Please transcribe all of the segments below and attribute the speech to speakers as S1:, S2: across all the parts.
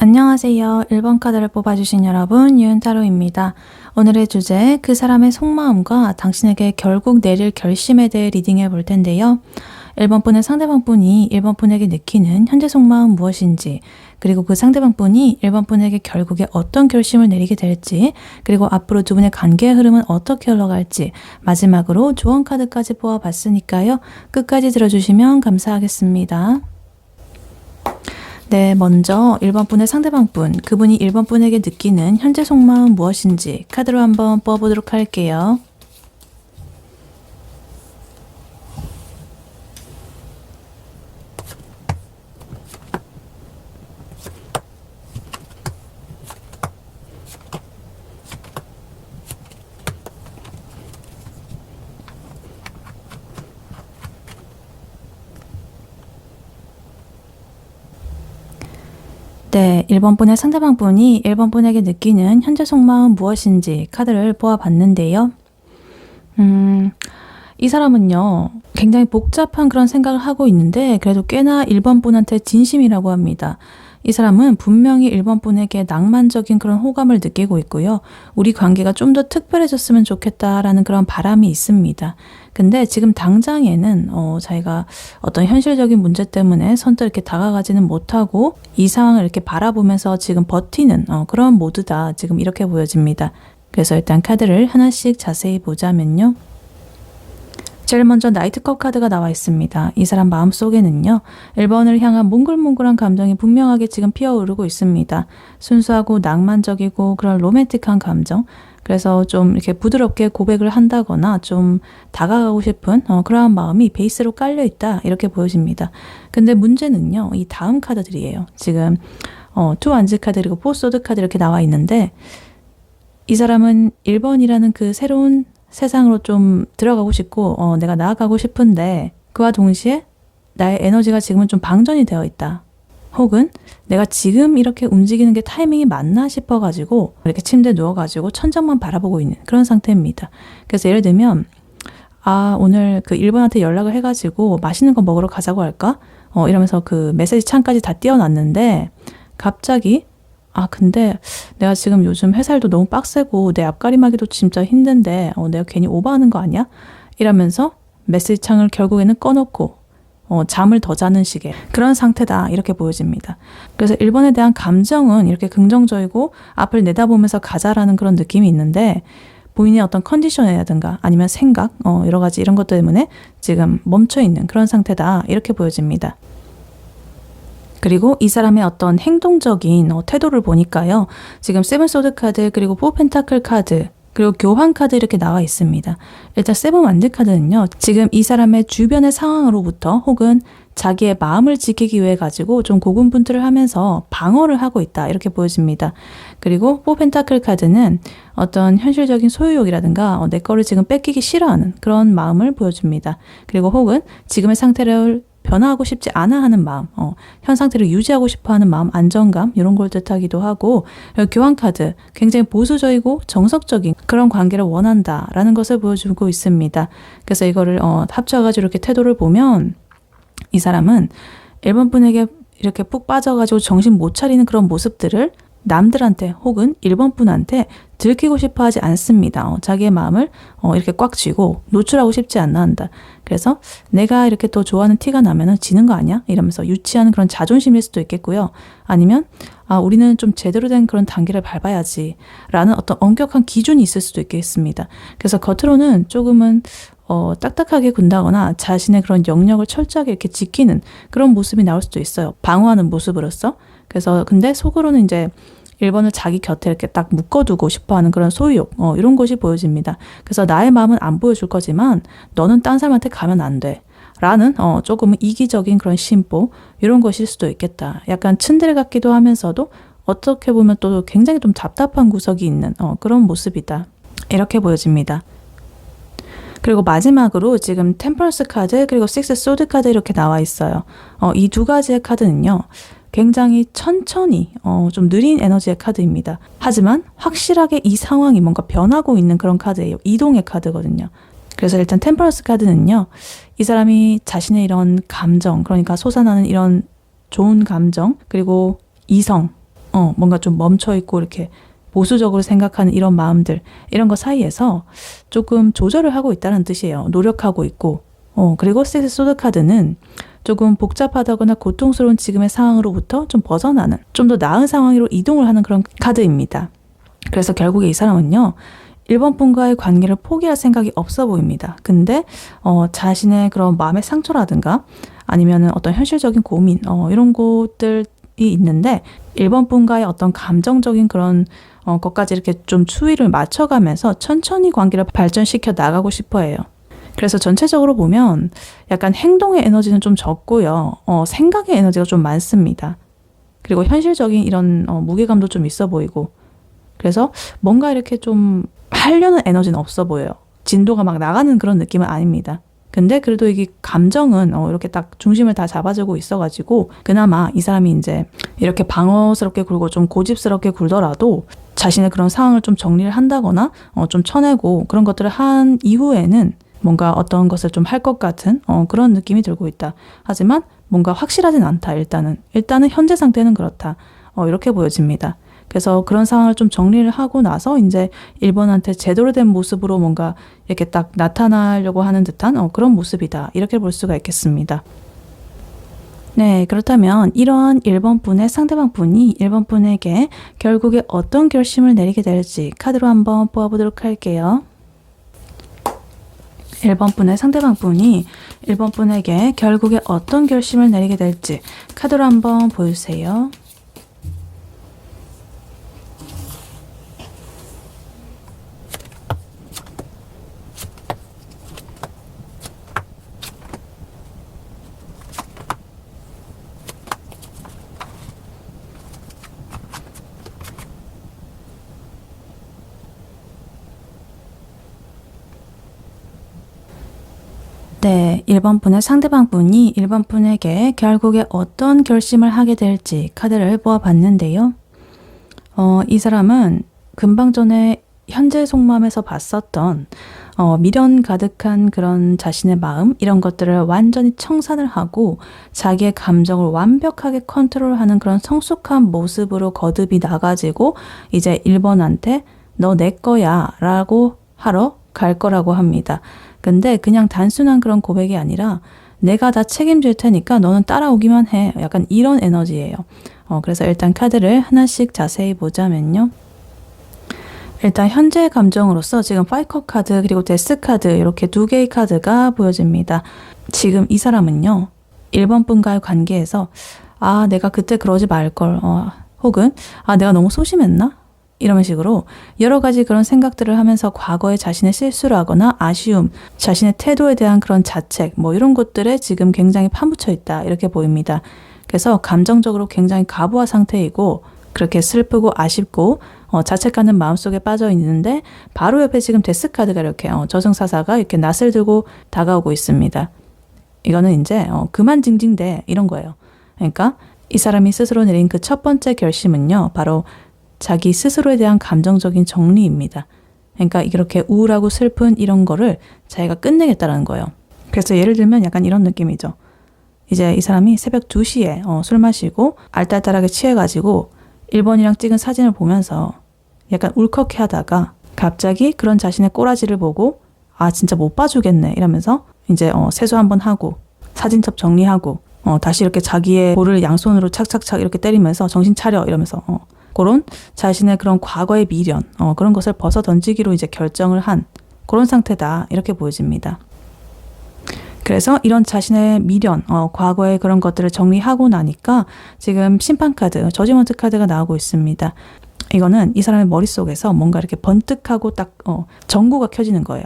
S1: 안녕하세요. 1번 카드를 뽑아주신 여러분, 유은타로입니다. 오늘의 주제, 그 사람의 속마음과 당신에게 결국 내릴 결심에 대해 리딩해 볼 텐데요. 1번 분의 상대방 분이 1번 분에게 느끼는 현재 속마음 무엇인지, 그리고 그 상대방 분이 1번 분에게 결국에 어떤 결심을 내리게 될지, 그리고 앞으로 두 분의 관계의 흐름은 어떻게 흘러갈지, 마지막으로 조언 카드까지 뽑아봤으니까요. 끝까지 들어주시면 감사하겠습니다. 네, 먼저 1번 분의 상대방 분, 그분이 1번 분에게 느끼는 현재 속마음 무엇인지 카드로 한번 뽑아보도록 할게요. 네, 1번 분의 상대방 분이 1번 분에게 느끼는 현재 속마음 무엇인지 카드를 뽑아봤는데요. 이 사람은요, 굉장히 복잡한 그런 생각을 하고 있는데 그래도 꽤나 1번 분한테 진심이라고 합니다. 이 사람은 분명히 1번 분에게 낭만적인 그런 호감을 느끼고 있고요. 우리 관계가 좀 더 특별해졌으면 좋겠다라는 그런 바람이 있습니다. 근데 지금 당장에는 자기가 어떤 현실적인 문제 때문에 선뜻 이렇게 다가가지는 못하고 이 상황을 이렇게 바라보면서 지금 버티는 그런 모드다. 지금 이렇게 보여집니다. 그래서 일단 카드를 하나씩 자세히 보자면요. 제일 먼저 나이트컵 카드가 나와 있습니다. 이 사람 마음속에는요. 1번을 향한 몽글몽글한 감정이 분명하게 지금 피어오르고 있습니다. 순수하고 낭만적이고 그런 로맨틱한 감정. 그래서 좀 이렇게 부드럽게 고백을 한다거나 좀 다가가고 싶은 그러한 마음이 베이스로 깔려 있다. 이렇게 보여집니다. 근데 문제는요. 이 다음 카드들이에요. 지금 투 완즈 카드 그리고 포 소드 카드 이렇게 나와 있는데 이 사람은 1번이라는 그 새로운 세상으로 좀 들어가고 싶고 내가 나아가고 싶은데 그와 동시에 나의 에너지가 지금은 좀 방전이 되어 있다. 혹은 내가 지금 이렇게 움직이는 게 타이밍이 맞나 싶어가지고 이렇게 침대에 누워가지고 천장만 바라보고 있는 그런 상태입니다. 그래서 예를 들면 오늘 그 1번한테 연락을 해가지고 맛있는 거 먹으러 가자고 할까? 이러면서 그 메시지 창까지 다 띄워놨는데 갑자기 근데 내가 지금 요즘 회사 일도 너무 빡세고 내 앞가림하기도 진짜 힘든데 내가 괜히 오버하는 거 아니야? 이러면서 메시지 창을 결국에는 꺼놓고 잠을 더 자는 식의 그런 상태다 이렇게 보여집니다. 그래서 1번에 대한 감정은 이렇게 긍정적이고 앞을 내다보면서 가자라는 그런 느낌이 있는데 본인의 어떤 컨디션이라든가 아니면 생각 여러 가지 이런 것 때문에 지금 멈춰있는 그런 상태다 이렇게 보여집니다. 그리고 이 사람의 어떤 행동적인 태도를 보니까요. 지금 세븐 소드 카드 그리고 포 펜타클 카드 그리고 교환 카드 이렇게 나와 있습니다. 일단 세븐 완드 카드는요. 지금 이 사람의 주변의 상황으로부터 혹은 자기의 마음을 지키기 위해 가지고 좀 고군분투를 하면서 방어를 하고 있다. 이렇게 보여집니다. 그리고 포 펜타클 카드는 어떤 현실적인 소유욕이라든가 내 거를 지금 뺏기기 싫어하는 그런 마음을 보여줍니다. 그리고 혹은 지금의 상태를 변화하고 싶지 않아 하는 마음, 현 상태를 유지하고 싶어 하는 마음, 안정감 이런 걸 뜻하기도 하고 교환 카드, 굉장히 보수적이고 정석적인 그런 관계를 원한다라는 것을 보여주고 있습니다. 그래서 이거를 합쳐가지고 이렇게 태도를 보면 이 사람은 1번 분에게 이렇게 푹 빠져가지고 정신 못 차리는 그런 모습들을 남들한테 혹은 1번 분한테 들키고 싶어 하지 않습니다. 자기의 마음을 이렇게 꽉 쥐고 노출하고 싶지 않나 한다. 그래서 내가 이렇게 또 좋아하는 티가 나면은 지는 거 아니야? 이러면서 유치한 그런 자존심일 수도 있겠고요. 아니면 우리는 좀 제대로 된 그런 단계를 밟아야지 라는 어떤 엄격한 기준이 있을 수도 있겠습니다. 그래서 겉으로는 조금은 딱딱하게 군다거나 자신의 그런 영역을 철저하게 이렇게 지키는 그런 모습이 나올 수도 있어요. 방어하는 모습으로서. 그래서 근데 속으로는 이제 1번을 자기 곁에 이렇게 딱 묶어두고 싶어하는 그런 소유욕 이런 것이 보여집니다. 그래서 나의 마음은 안 보여줄 거지만 너는 딴 사람한테 가면 안 돼. 라는 조금 이기적인 그런 심보 이런 것일 수도 있겠다. 약간 츤데레 같기도 하면서도 어떻게 보면 또 굉장히 좀 답답한 구석이 있는 그런 모습이다. 이렇게 보여집니다. 그리고 마지막으로 지금 템퍼런스 카드 그리고 식스 소드 카드 이렇게 나와 있어요. 이 두 가지의 카드는요. 굉장히 천천히 좀 느린 에너지의 카드입니다. 하지만 확실하게 이 상황이 뭔가 변하고 있는 그런 카드예요. 이동의 카드거든요. 그래서 일단 템퍼런스 카드는요. 이 사람이 자신의 이런 감정, 그러니까 솟아나는 이런 좋은 감정, 그리고 이성, 뭔가 좀 멈춰있고 이렇게 보수적으로 생각하는 이런 마음들, 이런 거 사이에서 조금 조절을 하고 있다는 뜻이에요. 노력하고 있고. 그리고 식스 소드 카드는 조금 복잡하다거나 고통스러운 지금의 상황으로부터 좀 벗어나는, 좀 더 나은 상황으로 이동을 하는 그런 카드입니다. 그래서 결국에 이 사람은요, 1번 분과의 관계를 포기할 생각이 없어 보입니다. 근데 자신의 그런 마음의 상처라든가 아니면은 어떤 현실적인 고민, 이런 것들이 있는데 1번 분과의 어떤 감정적인 그런 것까지 이렇게 좀 추이를 맞춰가면서 천천히 관계를 발전시켜 나가고 싶어 해요. 그래서 전체적으로 보면 약간 행동의 에너지는 좀 적고요. 생각의 에너지가 좀 많습니다. 그리고 현실적인 이런 무게감도 좀 있어 보이고, 그래서 뭔가 이렇게 좀 하려는 에너지는 없어 보여요. 진도가 막 나가는 그런 느낌은 아닙니다. 근데 그래도 이게 감정은 이렇게 딱 중심을 다 잡아주고 있어가지고 그나마 이 사람이 이제 이렇게 방어스럽게 굴고 좀 고집스럽게 굴더라도 자신의 그런 상황을 좀 정리를 한다거나 좀 쳐내고 그런 것들을 한 이후에는 뭔가 어떤 것을 좀 할 것 같은 그런 느낌이 들고 있다. 하지만 뭔가 확실하진 않다. 일단은 현재 상태는 그렇다. 이렇게 보여집니다. 그래서 그런 상황을 좀 정리를 하고 나서 이제 1번한테 제대로 된 모습으로 뭔가 이렇게 딱 나타나려고 하는 듯한 그런 모습이다. 이렇게 볼 수가 있겠습니다. 네, 그렇다면 이러한 1번 분의 상대방 분이 1번 분에게 결국에 어떤 결심을 내리게 될지 카드로 한번 뽑아보도록 할게요. 1번 분의 상대방 분이 1번 분에게 결국에 어떤 결심을 내리게 될지 카드로 한번 보여주세요. 네, 1번 분의 상대방 분이 1번 분에게 결국에 어떤 결심을 하게 될지 카드를 뽑아봤는데요. 이 사람은 금방 전에 현재 속마음에서 봤었던 미련 가득한 그런 자신의 마음, 이런 것들을 완전히 청산을 하고 자기의 감정을 완벽하게 컨트롤하는 그런 성숙한 모습으로 거듭이 나가지고 이제 1번한테 너 내 거야 라고 하러 갈 거라고 합니다. 근데 그냥 단순한 그런 고백이 아니라 내가 다 책임질 테니까 너는 따라오기만 해. 약간 이런 에너지예요. 그래서 일단 카드를 하나씩 자세히 보자면요. 일단 현재의 감정으로서 지금 파이컵 카드 그리고 데스 카드 이렇게 두 개의 카드가 보여집니다. 지금 이 사람은요. 1번 분과의 관계에서 내가 그때 그러지 말걸. 혹은 내가 너무 소심했나? 이런 식으로 여러 가지 그런 생각들을 하면서 과거에 자신의 실수를 하거나 아쉬움, 자신의 태도에 대한 그런 자책, 이런 것들에 지금 굉장히 파묻혀 있다. 이렇게 보입니다. 그래서 감정적으로 굉장히 가부한 상태이고 그렇게 슬프고 아쉽고 자책하는 마음속에 빠져 있는데 바로 옆에 지금 데스 카드가 이렇게 저승사자가 이렇게 낯을 들고 다가오고 있습니다. 이거는 이제 그만 징징대 이런 거예요. 그러니까 이 사람이 스스로 내린 그 첫 번째 결심은요. 바로 자기 스스로에 대한 감정적인 정리입니다. 그러니까 이렇게 우울하고 슬픈 이런 거를 자기가 끝내겠다라는 거예요. 그래서 예를 들면 약간 이런 느낌이죠. 이제 이 사람이 새벽 2시에 술 마시고 알딸딸하게 취해가지고 1번이랑 찍은 사진을 보면서 약간 울컥해 하다가 갑자기 그런 자신의 꼬라지를 보고 진짜 못 봐주겠네 이러면서 이제 세수 한번 하고 사진첩 정리하고 다시 이렇게 자기의 볼을 양손으로 착착착 이렇게 때리면서 정신 차려 이러면서 그런 자신의 그런 과거의 미련 그런 것을 벗어 던지기로 이제 결정을 한 그런 상태다 이렇게 보여집니다. 그래서 이런 자신의 미련, 과거의 그런 것들을 정리하고 나니까 지금 심판카드, 저지먼트 카드가 나오고 있습니다. 이거는 이 사람의 머릿속에서 뭔가 이렇게 번뜩하고 딱 전구가 켜지는 거예요.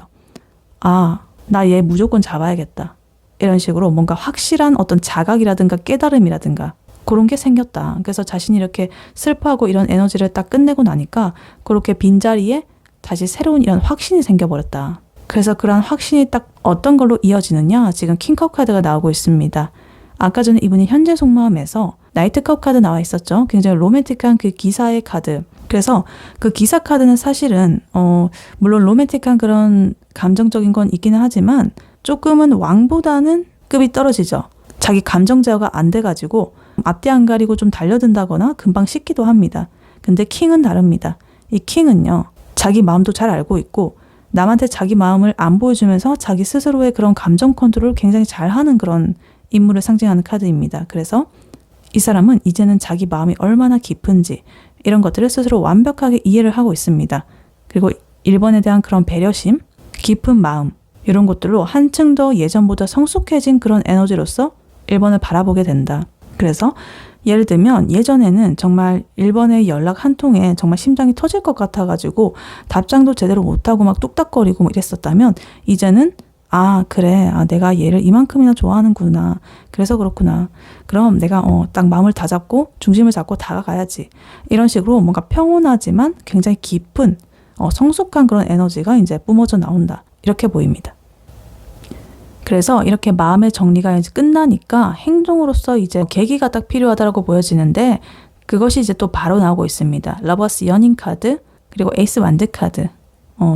S1: 나 얘 무조건 잡아야겠다. 이런 식으로 뭔가 확실한 어떤 자각이라든가 깨달음이라든가 그런 게 생겼다. 그래서 자신이 이렇게 슬퍼하고 이런 에너지를 딱 끝내고 나니까 그렇게 빈자리에 다시 새로운 이런 확신이 생겨버렸다. 그래서 그런 확신이 딱 어떤 걸로 이어지느냐? 지금 킹컵 카드가 나오고 있습니다. 아까 전에 이분이 현재 속마음에서 나이트컵 카드 나와 있었죠. 굉장히 로맨틱한 그 기사의 카드. 그래서 그 기사 카드는 사실은 물론 로맨틱한 그런 감정적인 건 있기는 하지만 조금은 왕보다는 급이 떨어지죠. 자기 감정 제어가 안 돼가지고 앞뒤 안 가리고 좀 달려든다거나 금방 식기도 합니다. 근데 킹은 다릅니다. 이 킹은요, 자기 마음도 잘 알고 있고 남한테 자기 마음을 안 보여주면서 자기 스스로의 그런 감정 컨트롤을 굉장히 잘하는 그런 인물을 상징하는 카드입니다. 그래서 이 사람은 이제는 자기 마음이 얼마나 깊은지 이런 것들을 스스로 완벽하게 이해를 하고 있습니다. 그리고 1번에 대한 그런 배려심, 깊은 마음 이런 것들로 한층 더 예전보다 성숙해진 그런 에너지로서 1번을 바라보게 된다. 그래서 예를 들면 예전에는 정말 1번의 연락 한 통에 정말 심장이 터질 것 같아가지고 답장도 제대로 못하고 막 뚝딱거리고 뭐 이랬었다면 이제는 그래. 내가 얘를 이만큼이나 좋아하는구나. 그래서 그렇구나. 그럼 내가 딱 마음을 다잡고 중심을 잡고 다가가야지. 이런 식으로 뭔가 평온하지만 굉장히 깊은 성숙한 그런 에너지가 이제 뿜어져 나온다. 이렇게 보입니다. 그래서 이렇게 마음의 정리가 이제 끝나니까 행동으로서 이제 계기가 딱 필요하다고 보여지는데 그것이 이제 또 바로 나오고 있습니다. 러버스 연인 카드 그리고 에이스 완드 카드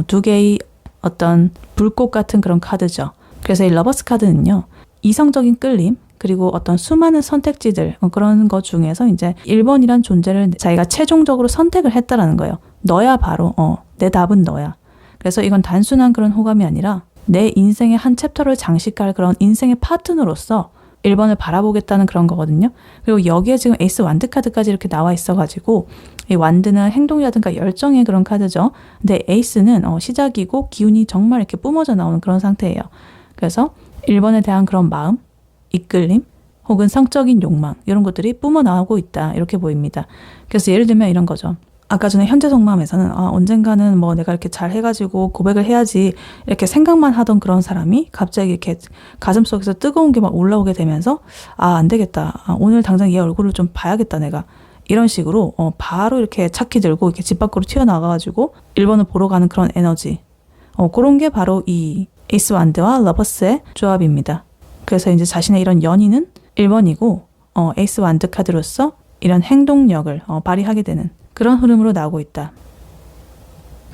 S1: 두 개의 어떤 불꽃 같은 그런 카드죠. 그래서 이 러버스 카드는요. 이성적인 끌림 그리고 어떤 수많은 선택지들 그런 것 중에서 이제 1번이란 존재를 자기가 최종적으로 선택을 했다라는 거예요. 너야 바로 내 답은 너야. 그래서 이건 단순한 그런 호감이 아니라 내 인생의 한 챕터를 장식할 그런 인생의 파트너로서 1번을 바라보겠다는 그런 거거든요. 그리고 여기에 지금 에이스 완드 카드까지 이렇게 나와 있어가지고 이 완드는 행동이라든가 열정의 그런 카드죠. 근데 에이스는 시작이고 기운이 정말 이렇게 뿜어져 나오는 그런 상태예요. 그래서 1번에 대한 그런 마음, 이끌림, 혹은 성적인 욕망 이런 것들이 뿜어 나오고 있다. 이렇게 보입니다. 그래서 예를 들면 이런 거죠. 아까 전에 현재 속마음에서는 언젠가는 뭐 내가 이렇게 잘 해가지고 고백을 해야지 이렇게 생각만 하던 그런 사람이 갑자기 이렇게 가슴속에서 뜨거운 게 막 올라오게 되면서 안 되겠다. 오늘 당장 얘 얼굴을 좀 봐야겠다 내가. 이런 식으로 바로 이렇게 차키 들고 이렇게 집 밖으로 튀어나가가지고 1번을 보러 가는 그런 에너지. 그런 게 바로 이 에이스 완드와 러버스의 조합입니다. 그래서 이제 자신의 이런 연인은 1번이고 에이스 완드 카드로서 이런 행동력을 발휘하게 되는 그런 흐름으로 나오고 있다.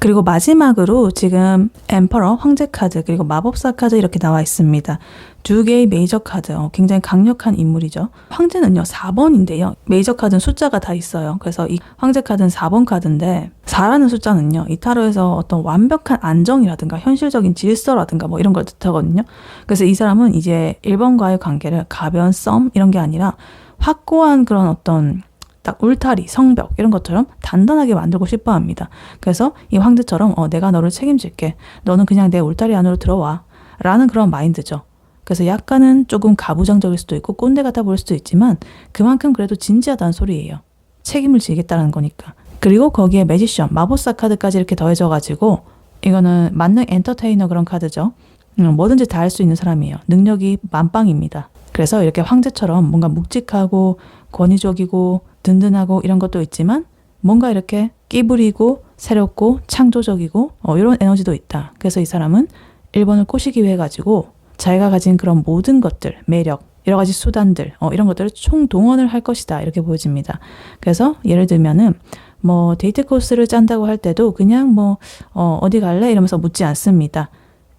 S1: 그리고 마지막으로 지금 엠퍼러, 황제 카드, 그리고 마법사 카드 이렇게 나와 있습니다. 두 개의 메이저 카드, 굉장히 강력한 인물이죠. 황제는요, 4번인데요. 메이저 카드는 숫자가 다 있어요. 그래서 이 황제 카드는 4번 카드인데 4라는 숫자는요, 이 타로에서 어떤 완벽한 안정이라든가 현실적인 질서라든가 뭐 이런 걸 뜻하거든요. 그래서 이 사람은 이제 1번과의 관계를 가벼운 썸 이런 게 아니라 확고한 그런 어떤 딱 울타리, 성벽 이런 것처럼 단단하게 만들고 싶어 합니다. 그래서 이 황제처럼 내가 너를 책임질게. 너는 그냥 내 울타리 안으로 들어와. 라는 그런 마인드죠. 그래서 약간은 조금 가부장적일 수도 있고 꼰대 같아 보일 수도 있지만 그만큼 그래도 진지하다는 소리예요. 책임을 지겠다는 거니까. 그리고 거기에 매지션, 마법사 카드까지 이렇게 더해져가지고 이거는 만능 엔터테이너 그런 카드죠. 뭐든지 다 할 수 있는 사람이에요. 능력이 만빵입니다. 그래서 이렇게 황제처럼 뭔가 묵직하고 권위적이고 든든하고 이런 것도 있지만 뭔가 이렇게 끼부리고 새롭고 창조적이고 이런 에너지도 있다. 그래서 이 사람은 1번을 꼬시기 위해 가지고 자기가 가진 그런 모든 것들, 매력, 여러 가지 수단들 이런 것들을 총동원을 할 것이다. 이렇게 보여집니다. 그래서 예를 들면은 뭐 데이트 코스를 짠다고 할 때도 그냥 뭐 어디 갈래? 이러면서 묻지 않습니다.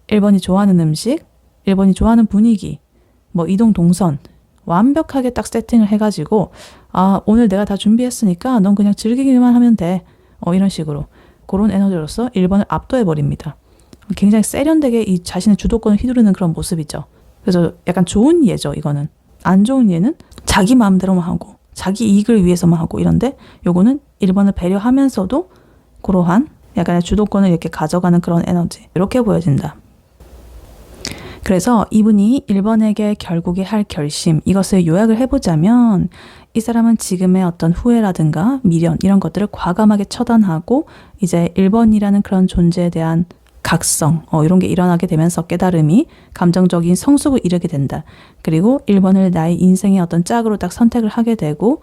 S1: 1번이 좋아하는 음식, 1번이 좋아하는 분위기, 뭐 이동 동선 완벽하게 딱 세팅을 해가지고 오늘 내가 다 준비했으니까 넌 그냥 즐기기만 하면 돼. 이런 식으로 그런 에너지로서 1번을 압도해버립니다. 굉장히 세련되게 이 자신의 주도권을 휘두르는 그런 모습이죠. 그래서 약간 좋은 예죠. 이거는. 안 좋은 예는 자기 마음대로만 하고 자기 이익을 위해서만 하고 이런데 요거는 1번을 배려하면서도 그러한 약간의 주도권을 이렇게 가져가는 그런 에너지 이렇게 보여진다. 그래서 이분이 1번에게 결국에 할 결심 이것을 요약을 해보자면 이 사람은 지금의 어떤 후회라든가 미련 이런 것들을 과감하게 처단하고 이제 1번이라는 그런 존재에 대한 각성 이런 게 일어나게 되면서 깨달음이 감정적인 성숙을 이루게 된다. 그리고 1번을 나의 인생의 어떤 짝으로 딱 선택을 하게 되고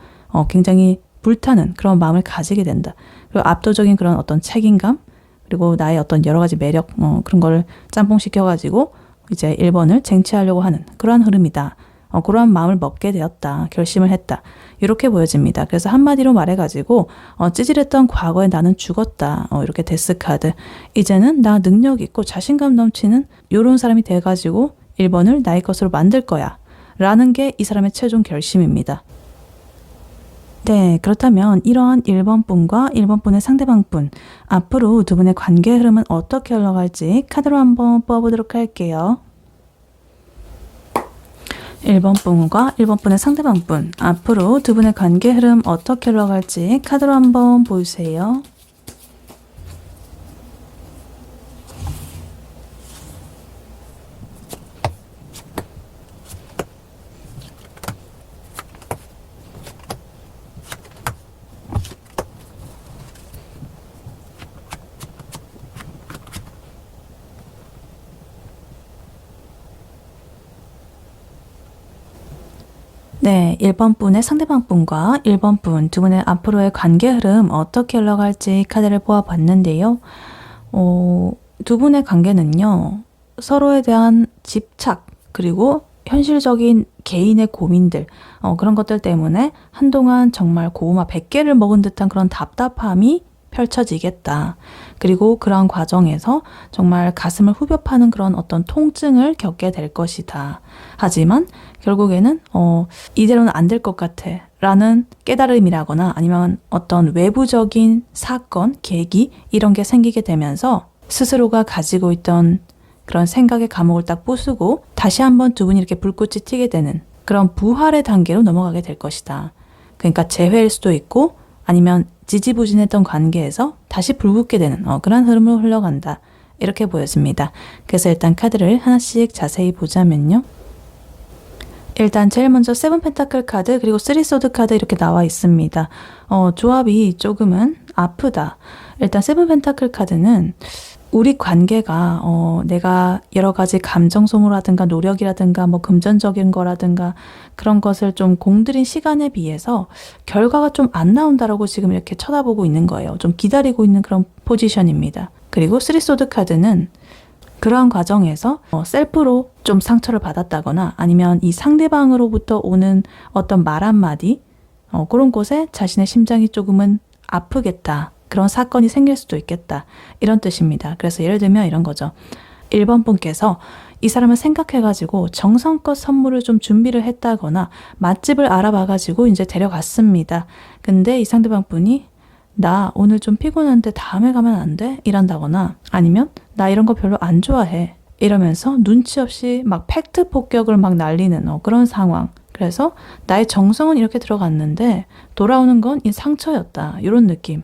S1: 굉장히 불타는 그런 마음을 가지게 된다. 그리고 압도적인 그런 어떤 책임감 그리고 나의 어떤 여러 가지 매력 그런 거를 짬뽕시켜가지고 이제 1번을 쟁취하려고 하는 그러한 흐름이다. 그러한 마음을 먹게 되었다. 결심을 했다. 이렇게 보여집니다. 그래서 한마디로 말해가지고 찌질했던 과거에 나는 죽었다. 이렇게 데스 카드. 이제는 나 능력 있고 자신감 넘치는 이런 사람이 돼가지고 1번을 나의 것으로 만들 거야. 라는 게 이 사람의 최종 결심입니다. 네, 그렇다면 이러한 1번 분과 1번 분의 상대방 분, 앞으로 두 분의 관계 흐름은 어떻게 흘러갈지 카드로 한번 뽑아보도록 할게요. 1번 분과 1번 분의 상대방 분, 앞으로 두 분의 관계 흐름 어떻게 흘러갈지 카드로 한번 보세요. 네, 1번 분의 상대방 분과 1번 분 두 분의 앞으로의 관계 흐름 어떻게 흘러갈지 카드를 뽑아봤는데요. 두 분의 관계는요, 서로에 대한 집착, 그리고 현실적인 개인의 고민들, 그런 것들 때문에 한동안 정말 고구마 100개를 먹은 듯한 그런 답답함이 펼쳐지겠다. 그리고 그러한 과정에서 정말 가슴을 후벼 파는 그런 어떤 통증을 겪게 될 것이다. 하지만 결국에는 이대로는 안 될 것 같아 라는 깨달음이라거나 아니면 어떤 외부적인 사건, 계기 이런 게 생기게 되면서 스스로가 가지고 있던 그런 생각의 감옥을 딱 부수고 다시 한번 두 분이 이렇게 불꽃이 튀게 되는 그런 부활의 단계로 넘어가게 될 것이다. 그러니까 재회일 수도 있고 아니면 지지부진했던 관계에서 다시 불붙게 되는 그런 흐름으로 흘러간다. 이렇게 보여집니다. 그래서 일단 카드를 하나씩 자세히 보자면요. 일단 제일 먼저 세븐 펜타클 카드 그리고 쓰리 소드 카드 이렇게 나와 있습니다. 조합이 조금은 아프다. 일단 세븐 펜타클 카드는 우리 관계가 내가 여러 가지 감정 소모라든가 노력이라든가 뭐 금전적인 거라든가 그런 것을 좀 공들인 시간에 비해서 결과가 좀 안 나온다라고 지금 이렇게 쳐다보고 있는 거예요. 좀 기다리고 있는 그런 포지션입니다. 그리고 쓰리 소드 카드는 그러한 과정에서 셀프로 좀 상처를 받았다거나 아니면 이 상대방으로부터 오는 어떤 말 한마디 그런 곳에 자신의 심장이 조금은 아프겠다. 그런 사건이 생길 수도 있겠다. 이런 뜻입니다. 그래서 예를 들면 이런 거죠. 1번 분께서 이 사람을 생각해가지고 정성껏 선물을 좀 준비를 했다거나 맛집을 알아봐가지고 이제 데려갔습니다. 근데 이 상대방 분이 나 오늘 좀 피곤한데 다음에 가면 안 돼? 이란다거나 아니면 나 이런 거 별로 안 좋아해. 이러면서 눈치 없이 막 팩트 폭격을 막 날리는 그런 상황. 그래서 나의 정성은 이렇게 들어갔는데 돌아오는 건 이 상처였다. 이런 느낌.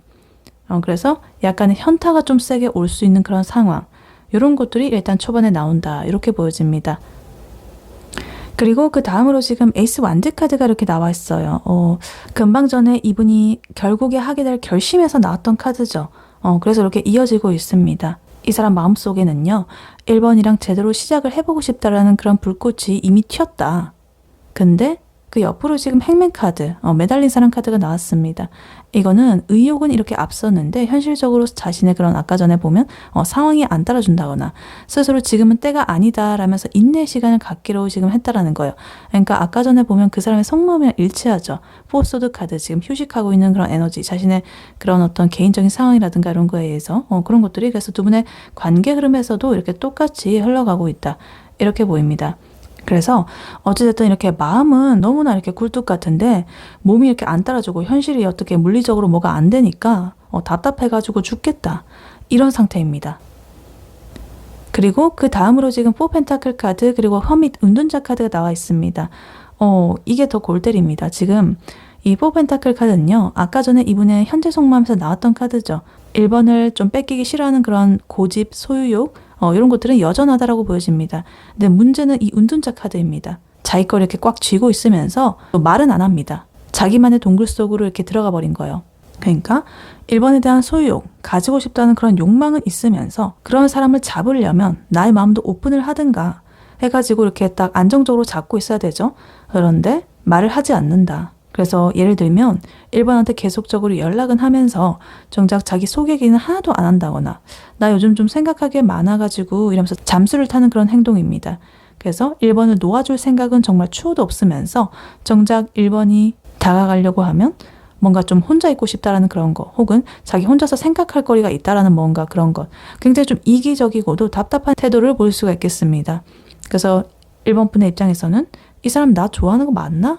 S1: 그래서 약간의 현타가 좀 세게 올 수 있는 그런 상황. 이런 것들이 일단 초반에 나온다. 이렇게 보여집니다. 그리고 그 다음으로 지금 에이스 완드 카드가 이렇게 나와 있어요. 금방 전에 이분이 결국에 하게 될 결심에서 나왔던 카드죠. 그래서 이렇게 이어지고 있습니다. 이 사람 마음속에는요. 1번이랑 제대로 시작을 해보고 싶다라는 그런 불꽃이 이미 튀었다. 근데 그 옆으로 지금 행맨 카드, 매달린 사람 카드가 나왔습니다. 이거는 의욕은 이렇게 앞섰는데 현실적으로 자신의 그런 아까 전에 보면 상황이 안 따라준다거나 스스로 지금은 때가 아니다 라면서 인내 시간을 갖기로 지금 했다라는 거예요. 그러니까 아까 전에 보면 그 사람의 속마음이랑 일치하죠. 포소드 카드 지금 휴식하고 있는 그런 에너지, 자신의 그런 어떤 개인적인 상황이라든가 이런 거에 의해서 그런 것들이 그래서 두 분의 관계 흐름에서도 이렇게 똑같이 흘러가고 있다. 이렇게 보입니다. 그래서 어찌됐든 이렇게 마음은 너무나 이렇게 굴뚝 같은데 몸이 이렇게 안 따라주고 현실이 어떻게 물리적으로 뭐가 안 되니까 답답해가지고 죽겠다. 이런 상태입니다. 그리고 그 다음으로 지금 4펜타클 카드 그리고 허밋 은둔자 카드가 나와 있습니다. 이게 더 골 때립니다. 지금 이 4펜타클 카드는요. 아까 전에 이분의 현재 속마음에서 나왔던 카드죠. 1번을 좀 뺏기기 싫어하는 그런 고집, 소유욕 이런 것들은 여전하다라고 보여집니다. 근데 문제는 이 은둔자 카드입니다. 자기 걸 이렇게 꽉 쥐고 있으면서 또 말은 안 합니다. 자기만의 동굴 속으로 이렇게 들어가 버린 거예요. 그러니까 1번에 대한 소유욕, 가지고 싶다는 그런 욕망은 있으면서 그런 사람을 잡으려면 나의 마음도 오픈을 하든가 해가지고 이렇게 딱 안정적으로 잡고 있어야 되죠. 그런데 말을 하지 않는다. 그래서 예를 들면 1번한테 계속적으로 연락은 하면서 정작 자기 속 얘기는 하나도 안 한다거나 나 요즘 좀 생각할 게 많아가지고 이러면서 잠수를 타는 그런 행동입니다. 그래서 1번을 놓아줄 생각은 정말 추호도 없으면서 정작 1번이 다가가려고 하면 뭔가 좀 혼자 있고 싶다라는 그런 거 혹은 자기 혼자서 생각할 거리가 있다라는 뭔가 그런 것 굉장히 좀 이기적이고도 답답한 태도를 보일 수가 있겠습니다. 그래서 1번 분의 입장에서는 이 사람 나 좋아하는 거 맞나?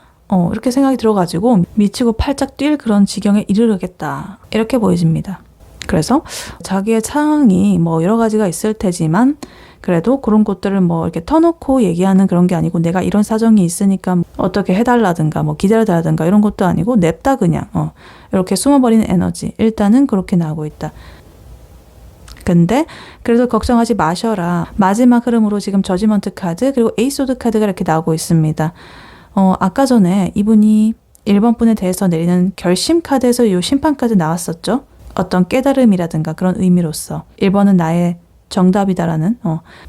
S1: 이렇게 생각이 들어가지고 미치고 팔짝 뛸 그런 지경에 이르르겠다. 이렇게 보여집니다. 그래서 자기의 상황이 뭐 여러 가지가 있을 테지만 그래도 그런 것들을 뭐 이렇게 터놓고 얘기하는 그런 게 아니고 내가 이런 사정이 있으니까 어떻게 해달라든가 뭐 기다려달라든가 이런 것도 아니고 냅다 그냥 이렇게 숨어버리는 에너지. 일단은 그렇게 나오고 있다. 근데 그래도 걱정하지 마셔라. 마지막 흐름으로 지금 저지먼트 카드 그리고 에이소드 카드가 이렇게 나오고 있습니다. 아까 전에 이분이 1번 분에 대해서 내리는 결심 카드에서 이 심판 카드 나왔었죠. 어떤 깨달음이라든가 그런 의미로서 1번은 나의 정답이다라는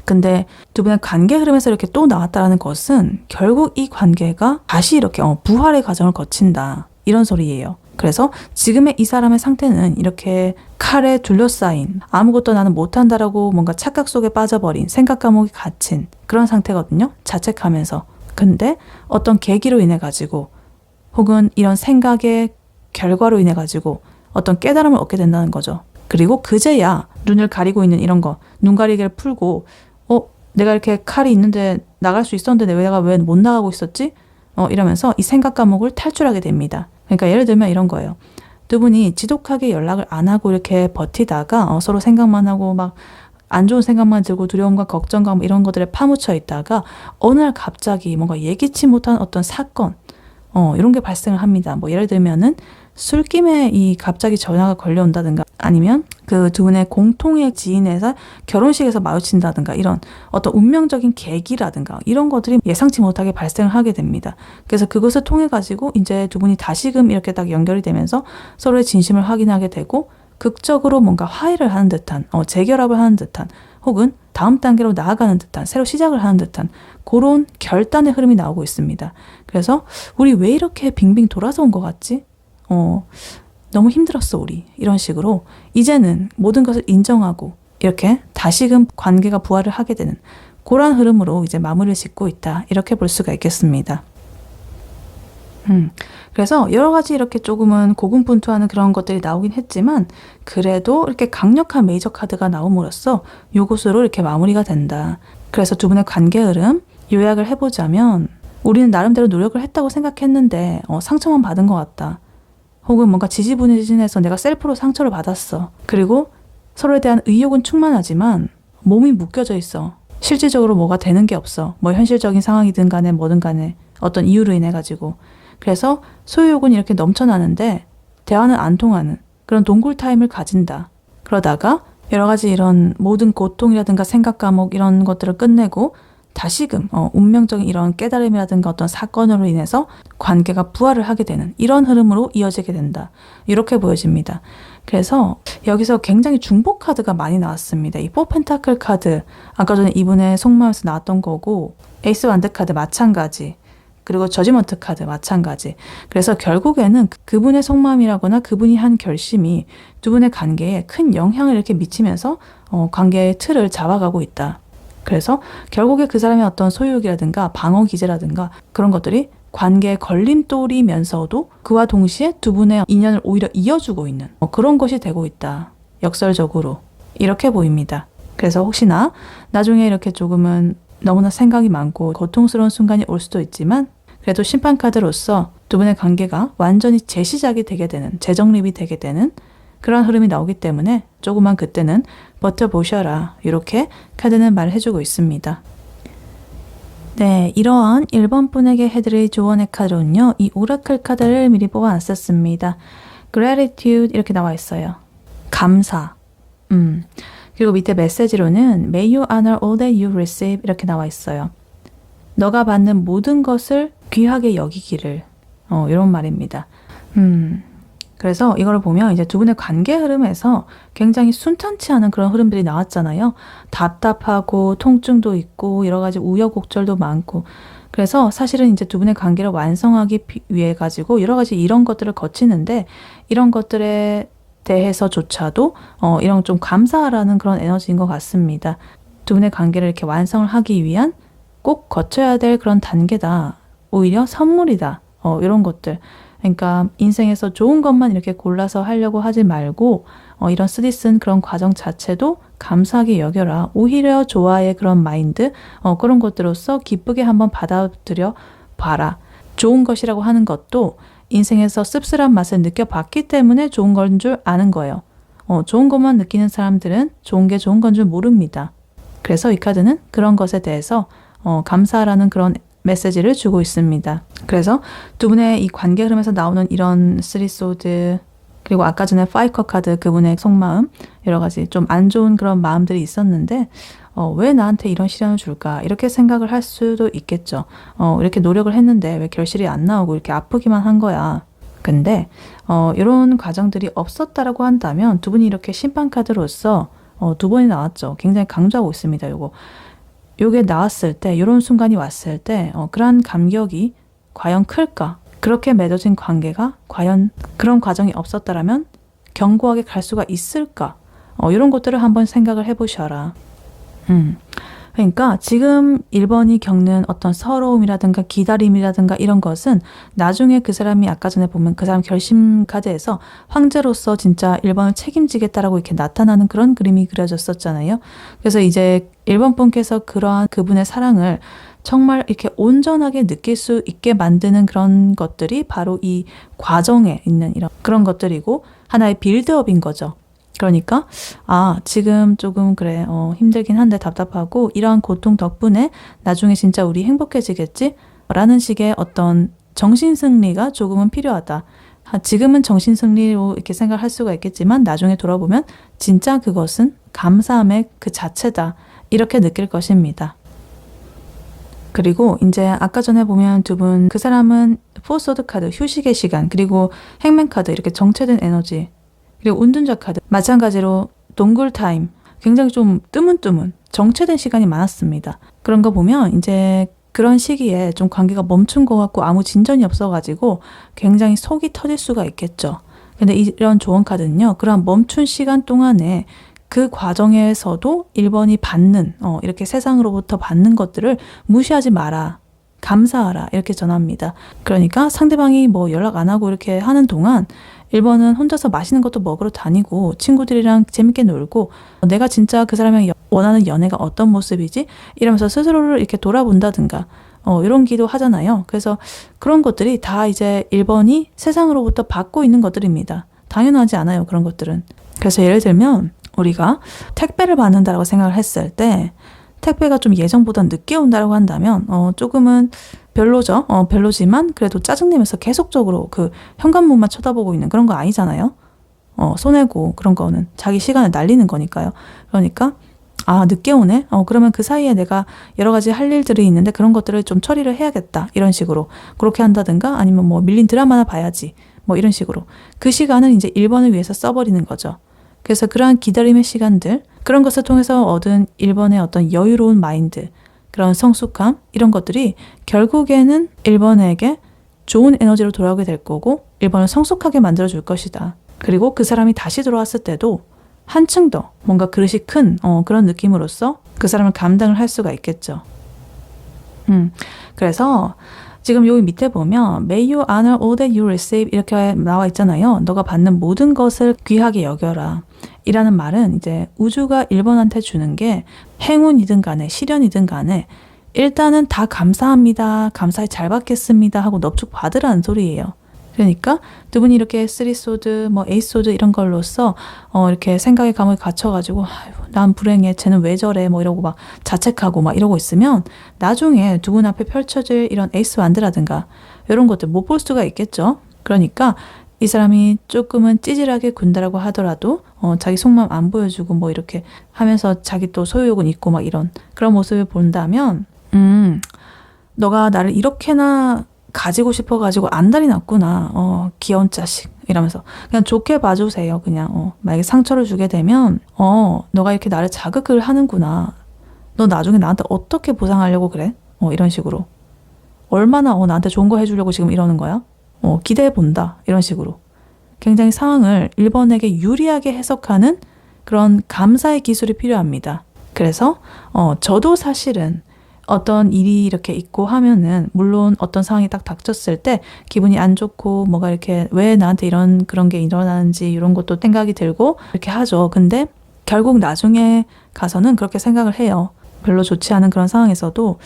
S1: 근데 두 분의 관계 흐름에서 이렇게 또 나왔다라는 것은 결국 이 관계가 다시 이렇게 부활의 과정을 거친다 이런 소리예요. 그래서 지금의 이 사람의 상태는 이렇게 칼에 둘러싸인 아무것도 나는 못한다라고 뭔가 착각 속에 빠져버린 생각 감옥에 갇힌 그런 상태거든요. 자책하면서. 근데 어떤 계기로 인해 가지고 혹은 이런 생각의 결과로 인해 가지고 어떤 깨달음을 얻게 된다는 거죠. 그리고 그제야 눈을 가리고 있는 이런 거, 눈 가리개를 풀고 내가 이렇게 칼이 있는데 나갈 수 있었는데 내가 왜 못 나가고 있었지? 이러면서 이 생각 감옥을 탈출하게 됩니다. 그러니까 예를 들면 이런 거예요. 두 분이 지독하게 연락을 안 하고 이렇게 버티다가 서로 생각만 하고 막 안 좋은 생각만 들고 두려움과 걱정과 이런 것들에 파묻혀 있다가 어느 날 갑자기 뭔가 예기치 못한 어떤 사건 이런 게 발생을 합니다. 뭐 예를 들면은 술김에 이 갑자기 전화가 걸려온다든가 아니면 그 두 분의 공통의 지인에서 결혼식에서 마주친다든가 이런 어떤 운명적인 계기라든가 이런 것들이 예상치 못하게 발생을 하게 됩니다. 그래서 그것을 통해 가지고 이제 두 분이 다시금 이렇게 딱 연결이 되면서 서로의 진심을 확인하게 되고 극적으로 뭔가 화해를 하는 듯한 재결합을 하는 듯한 혹은 다음 단계로 나아가는 듯한 새로 시작을 하는 듯한 그런 결단의 흐름이 나오고 있습니다. 그래서 우리 왜 이렇게 빙빙 돌아서 온 것 같지? 너무 힘들었어 우리 이런 식으로 이제는 모든 것을 인정하고 이렇게 다시금 관계가 부활을 하게 되는 그런 흐름으로 이제 마무리를 짓고 있다 이렇게 볼 수가 있겠습니다. 그래서 여러 가지 이렇게 조금은 고군분투하는 그런 것들이 나오긴 했지만 그래도 이렇게 강력한 메이저 카드가 나옴으로써 요것으로 이렇게 마무리가 된다. 그래서 두 분의 관계 흐름 요약을 해보자면 우리는 나름대로 노력을 했다고 생각했는데 상처만 받은 것 같다. 혹은 뭔가 지지부진해서 내가 셀프로 상처를 받았어. 그리고 서로에 대한 의욕은 충만하지만 몸이 묶여져 있어. 실질적으로 뭐가 되는 게 없어. 뭐 현실적인 상황이든 간에 뭐든 간에 어떤 이유로 인해 가지고. 그래서 소유욕은 이렇게 넘쳐나는데 대화는 안 통하는 그런 동굴 타임을 가진다. 그러다가 여러 가지 이런 모든 고통이라든가 생각 감옥 이런 것들을 끝내고 다시금 운명적인 이런 깨달음이라든가 어떤 사건으로 인해서 관계가 부활을 하게 되는 이런 흐름으로 이어지게 된다. 이렇게 보여집니다. 그래서 여기서 굉장히 중복 카드가 많이 나왔습니다. 이 4펜타클 카드 아까 전에 이분의 속마음에서 나왔던 거고 에이스 완드 카드 마찬가지 그리고 저지먼트 카드 마찬가지. 그래서 결국에는 그분의 속마음이라거나 그분이 한 결심이 두 분의 관계에 큰 영향을 이렇게 미치면서 관계의 틀을 잡아가고 있다. 그래서 결국에 그 사람의 어떤 소유욕이라든가 방어 기제라든가 그런 것들이 관계의 걸림돌이면서도 그와 동시에 두 분의 인연을 오히려 이어주고 있는 그런 것이 되고 있다. 역설적으로 이렇게 보입니다. 그래서 혹시나 나중에 이렇게 조금은 너무나 생각이 많고 고통스러운 순간이 올 수도 있지만 그래도 심판카드로서 두 분의 관계가 완전히 재시작이 되게 되는 재정립이 되게 되는 그런 흐름이 나오기 때문에 조금만 그때는 버텨보셔라 이렇게 카드는 말해주고 있습니다. 네, 이러한 1번 분에게 해드릴 조언의 카드는요. 이 오라클 카드를 미리 뽑아놨었습니다. Gratitude 이렇게 나와 있어요. 감사. 그리고 밑에 메시지로는 May you honor all that you receive 이렇게 나와 있어요. 너가 받는 모든 것을 귀하게 여기기를 이런 말입니다. 그래서 이걸 보면 이제 두 분의 관계 흐름에서 굉장히 순탄치 않은 그런 흐름들이 나왔잖아요. 답답하고 통증도 있고 여러 가지 우여곡절도 많고 그래서 사실은 이제 두 분의 관계를 완성하기 위해 가지고 여러 가지 이런 것들을 거치는데 이런 것들에 대해서조차도 이런 좀 감사하라는 그런 에너지인 것 같습니다. 두 분의 관계를 이렇게 완성을 하기 위한 꼭 거쳐야 될 그런 단계다. 오히려 선물이다. 이런 것들. 그러니까 인생에서 좋은 것만 이렇게 골라서 하려고 하지 말고 이런 쓰디쓴 그런 과정 자체도 감사하게 여겨라. 오히려 좋아의 그런 마인드 그런 것들로서 기쁘게 한번 받아들여 봐라. 좋은 것이라고 하는 것도 인생에서 씁쓸한 맛을 느껴봤기 때문에 좋은 건 줄 아는 거예요. 좋은 것만 느끼는 사람들은 좋은 게 좋은 건 줄 모릅니다. 그래서 이 카드는 그런 것에 대해서 감사하라는 그런 메시지를 주고 있습니다. 그래서 두 분의 이 관계 흐름에서 나오는 이런 3소드, 그리고 아까 전에 5컵 카드, 그분의 속마음, 여러 가지 좀 안 좋은 그런 마음들이 있었는데 왜 나한테 이런 시련을 줄까? 이렇게 생각을 할 수도 있겠죠. 이렇게 노력을 했는데 왜 결실이 안 나오고 이렇게 아프기만 한 거야. 근데 이런 과정들이 없었다라고 한다면 두 분이 이렇게 심판 카드로서 두 번이 나왔죠. 굉장히 강조하고 있습니다. 요게 나왔을 때, 이런 순간이 왔을 때 그러한 감격이 과연 클까? 그렇게 맺어진 관계가 과연 그런 과정이 없었다라면 견고하게 갈 수가 있을까? 이런 것들을 한번 생각을 해보셔라. 그러니까 지금 1번이 겪는 어떤 서러움이라든가 기다림이라든가 이런 것은 나중에 그 사람이 아까 전에 보면 그 사람 결심 카드에서 황제로서 진짜 1번을 책임지겠다라고 이렇게 나타나는 그런 그림이 그려졌었잖아요. 그래서 이제 1번 분께서 그러한 그분의 사랑을 정말 이렇게 온전하게 느낄 수 있게 만드는 그런 것들이 바로 이 과정에 있는 이런 그런 것들이고 하나의 빌드업인 거죠. 그러니까 지금 조금 그래 힘들긴 한데 답답하고 이러한 고통 덕분에 나중에 진짜 우리 행복해지겠지? 라는 식의 어떤 정신승리가 조금은 필요하다. 지금은 정신승리로 이렇게 생각할 수가 있겠지만 나중에 돌아보면 진짜 그것은 감사함의 그 자체다. 이렇게 느낄 것입니다. 그리고 이제 아까 전에 보면 두 분, 그 사람은 포소드 카드, 휴식의 시간, 그리고 행맨 카드, 이렇게 정체된 에너지, 그리고 운둔자 카드, 마찬가지로 동굴 타임, 굉장히 좀 뜨문뜨문 정체된 시간이 많았습니다. 그런 거 보면 이제 그런 시기에 좀 관계가 멈춘 것 같고 아무 진전이 없어가지고 굉장히 속이 터질 수가 있겠죠. 근데 이런 조언 카드는요, 그런 멈춘 시간 동안에 그 과정에서도 1번이 받는 이렇게 세상으로부터 받는 것들을 무시하지 마라. 감사하라. 이렇게 전합니다. 그러니까 상대방이 뭐 연락 안 하고 이렇게 하는 동안 1번은 혼자서 맛있는 것도 먹으러 다니고 친구들이랑 재밌게 놀고 내가 진짜 그 사람이 원하는 연애가 어떤 모습이지? 이러면서 스스로를 이렇게 돌아본다든가 이런 기도 하잖아요. 그래서 그런 것들이 다 이제 1번이 세상으로부터 받고 있는 것들입니다. 당연하지 않아요. 그런 것들은. 그래서 예를 들면 우리가 택배를 받는다라고 생각을 했을 때 택배가 좀 예정보다 늦게 온다라고 한다면 조금은 별로죠. 별로지만 그래도 짜증내면서 계속적으로 그 현관문만 쳐다보고 있는 그런 거 아니잖아요. 손해고 그런 거는 자기 시간을 날리는 거니까요. 그러니까 늦게 오네? 그러면 그 사이에 내가 여러 가지 할 일들이 있는데 그런 것들을 좀 처리를 해야겠다. 이런 식으로 그렇게 한다든가 아니면 뭐 밀린 드라마나 봐야지. 뭐 이런 식으로 그 시간은 이제 1번을 위해서 써버리는 거죠. 그래서 그러한 기다림의 시간들, 그런 것을 통해서 얻은 1번의 어떤 여유로운 마인드, 그런 성숙함, 이런 것들이 결국에는 1번에게 좋은 에너지로 돌아오게 될 거고 1번을 성숙하게 만들어줄 것이다. 그리고 그 사람이 다시 돌아왔을 때도 한층 더 뭔가 그릇이 큰 그런 느낌으로써 그 사람을 감당을 할 수가 있겠죠. 그래서 지금 여기 밑에 보면 May you honor all that you receive 이렇게 나와 있잖아요. 너가 받는 모든 것을 귀하게 여겨라. 이라는 말은 이제 우주가 1번한테 주는 게 행운이든 간에 시련이든 간에 일단은 다 감사합니다. 감사히 잘 받겠습니다. 하고 넙죽 받으라는 소리예요. 그러니까 두 분이 이렇게 3소드, 뭐 에이소드 이런 걸로써 이렇게 생각의 감옥에 갇혀가지고 난 불행해. 쟤는 왜 저래. 뭐 이러고 막 자책하고 막 이러고 있으면 나중에 두 분 앞에 펼쳐질 이런 에이스 완드라든가 이런 것들 못 볼 수가 있겠죠. 그러니까 이 사람이 조금은 찌질하게 군다라고 하더라도 자기 속마음 안 보여주고 뭐 이렇게 하면서 자기 또 소유욕은 있고 막 이런 그런 모습을 본다면 너가 나를 이렇게나 가지고 싶어가지고 안달이 났구나. 귀여운 자식 이러면서 그냥 좋게 봐주세요. 그냥 만약에 상처를 주게 되면 너가 이렇게 나를 자극을 하는구나. 너 나중에 나한테 어떻게 보상하려고 그래? 이런 식으로 얼마나 나한테 좋은 거 해주려고 지금 이러는 거야? 기대해 본다. 이런 식으로 굉장히 상황을 1번에게 유리하게 해석하는 그런 감사의 기술이 필요합니다. 그래서 저도 사실은 어떤 일이 이렇게 있고 하면은 물론 어떤 상황이 딱 닥쳤을 때 기분이 안 좋고 뭐가 이렇게 왜 나한테 그런 게 일어나는지 이런 것도 생각이 들고 이렇게 하죠. 근데 결국 나중에 가서는 그렇게 생각을 해요. 별로 좋지 않은 그런 상황에서도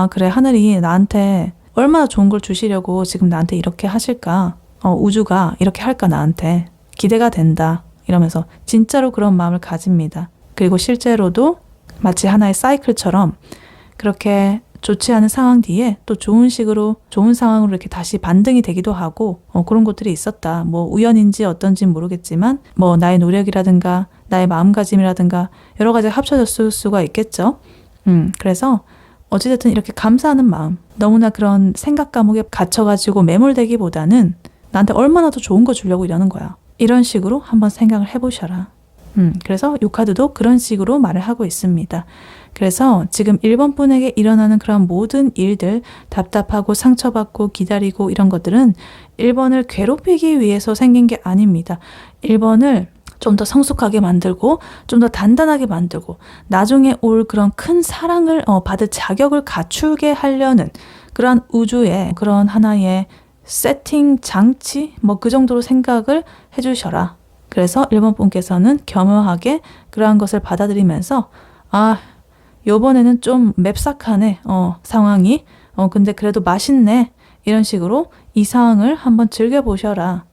S1: 그래 하늘이 나한테 얼마나 좋은 걸 주시려고 지금 나한테 이렇게 하실까? 우주가 이렇게 할까 나한테? 기대가 된다. 이러면서 진짜로 그런 마음을 가집니다. 그리고 실제로도 마치 하나의 사이클처럼 그렇게 좋지 않은 상황 뒤에 또 좋은 상황으로 이렇게 다시 반등이 되기도 하고 그런 것들이 있었다. 뭐 우연인지 어떤지 모르겠지만 뭐 나의 노력이라든가 나의 마음가짐이라든가 여러 가지가 합쳐졌을 수가 있겠죠. 그래서 어찌됐든 이렇게 감사하는 마음, 너무나 그런 생각 감옥에 갇혀가지고 매몰되기보다는 나한테 얼마나 더 좋은 거 주려고 이러는 거야. 이런 식으로 한번 생각을 해보셔라. 그래서 이 카드도 그런 식으로 말을 하고 있습니다. 그래서 지금 1번 분에게 일어나는 그런 모든 일들, 답답하고 상처받고 기다리고 이런 것들은 1번을 괴롭히기 위해서 생긴 게 아닙니다. 1번을 좀 더 성숙하게 만들고 좀 더 단단하게 만들고 나중에 올 그런 큰 사랑을 받을 자격을 갖추게 하려는 그런 우주의 그런 하나의 세팅 장치 뭐 그 정도로 생각을 해주셔라. 그래서 1번 분께서는 겸허하게 그러한 것을 받아들이면서 요번에는 좀 맵싹하네 상황이 근데 그래도 맛있네 이런 식으로 이 상황을 한번 즐겨보셔라.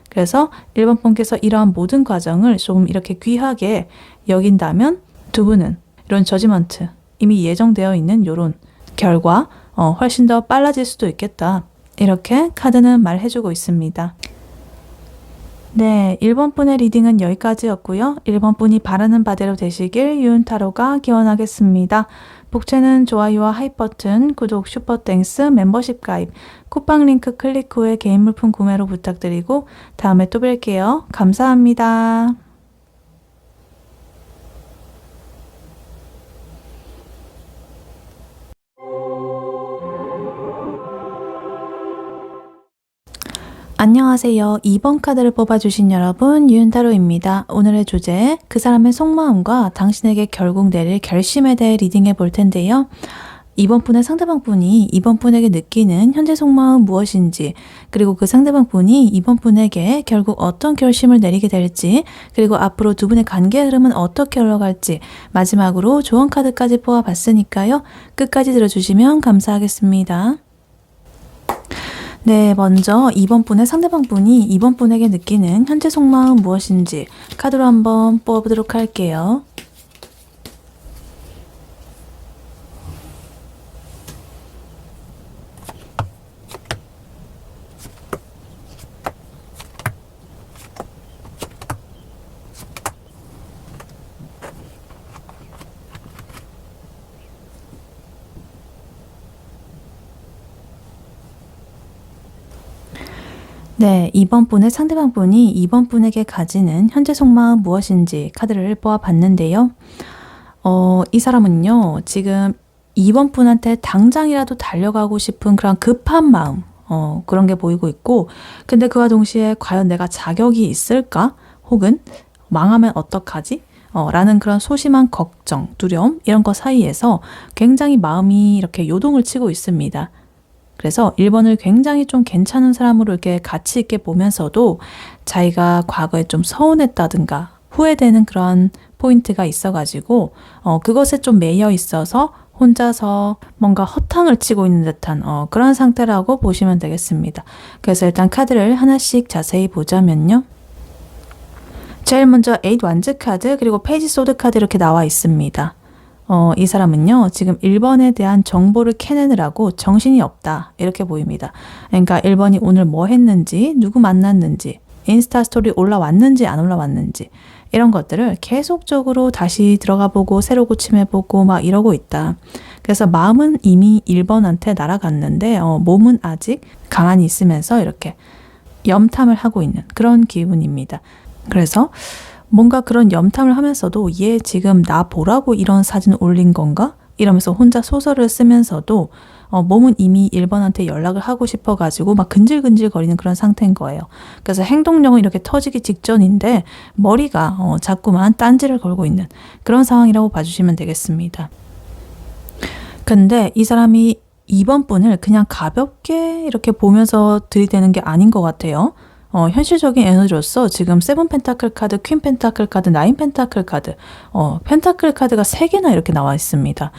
S1: 그래서 1번 분께서 이러한 모든 과정을 좀 이렇게 귀하게 여긴다면 두 분은 이런 저지먼트 이미 예정되어 있는 이런 결과 훨씬 더 빨라질 수도 있겠다. 이렇게 카드는 말해주고 있습니다. 네, 1번 분의 리딩은 여기까지였고요. 1번 분이 바라는 바대로 되시길 유은타로가 기원하겠습니다. 복채는 좋아요와 하이 버튼, 구독, 슈퍼땡스, 멤버십 가입, 쿠팡 링크 클릭 후에 개인 물품 구매로 부탁드리고 다음에 또 뵐게요. 감사합니다. 안녕하세요. 2번 카드를 뽑아주신 여러분, 유은타로입니다. 오늘의 주제, 그 사람의 속마음과 당신에게 결국 내릴 결심에 대해 리딩해 볼 텐데요. 2번 분의 상대방 분이 2번 분에게 느끼는 현재 속마음 무엇인지, 그리고 그 상대방 분이 2번 분에게 결국 어떤 결심을 내리게 될지, 그리고 앞으로 두 분의 관계 흐름은 어떻게 흘러갈지, 마지막으로 조언 카드까지 뽑아봤으니까요. 끝까지 들어주시면 감사하겠습니다. 네, 먼저 2번 분의 상대방 분이 2번 분에게 느끼는 현재 속마음 무엇인지 카드로 한번 뽑아보도록 할게요. 네, 2번 분의 상대방 분이 2번 분에게 가지는 현재 속마음 무엇인지 카드를 뽑아봤는데요. 이 사람은요, 지금 2번 분한테 당장이라도 달려가고 싶은 그런 급한 마음, 그런 게 보이고 있고, 근데 그와 동시에 과연 내가 자격이 있을까? 혹은 망하면 어떡하지? 라는 그런 소심한 걱정, 두려움, 이런 것 사이에서 굉장히 마음이 이렇게 요동을 치고 있습니다. 그래서 1번을 굉장히 좀 괜찮은 사람으로 이렇게 가치 있게 보면서도 자기가 과거에 좀 서운했다든가 후회되는 그런 포인트가 있어가지고 그것에 좀 매여 있어서 혼자서 뭔가 허탕을 치고 있는 듯한 그런 상태라고 보시면 되겠습니다. 그래서 일단 카드를 하나씩 자세히 보자면요. 제일 먼저 8 완즈 카드 그리고 페이지 소드 카드 이렇게 나와 있습니다. 이 사람은요, 지금 1번에 대한 정보를 캐내느라고 정신이 없다. 이렇게 보입니다. 그러니까 1번이 오늘 뭐 했는지, 누구 만났는지, 인스타 스토리 올라왔는지 안 올라왔는지, 이런 것들을 계속적으로 다시 들어가 보고, 새로 고침해 보고, 막 이러고 있다. 그래서 마음은 이미 1번한테 날아갔는데, 몸은 아직 가만히 있으면서 이렇게 염탐을 하고 있는 그런 기분입니다. 그래서 뭔가 그런 염탐을 하면서도 얘 지금 나 보라고 이런 사진 올린 건가? 이러면서 혼자 소설을 쓰면서도 몸은 이미 1번한테 연락을 하고 싶어가지고 막 근질근질 거리는 그런 상태인 거예요. 그래서 행동력은 이렇게 터지기 직전인데 머리가 자꾸만 딴지를 걸고 있는 그런 상황이라고 봐주시면 되겠습니다. 근데 이 사람이 2번 분을 그냥 가볍게 이렇게 보면서 들이대는 게 아닌 것 같아요. 현실적인 에너지로서 지금 7 펜타클 카드, 퀸 펜타클 카드, 9 펜타클 카드, 펜타클 카드가 3개나 이렇게 나와 있습니다.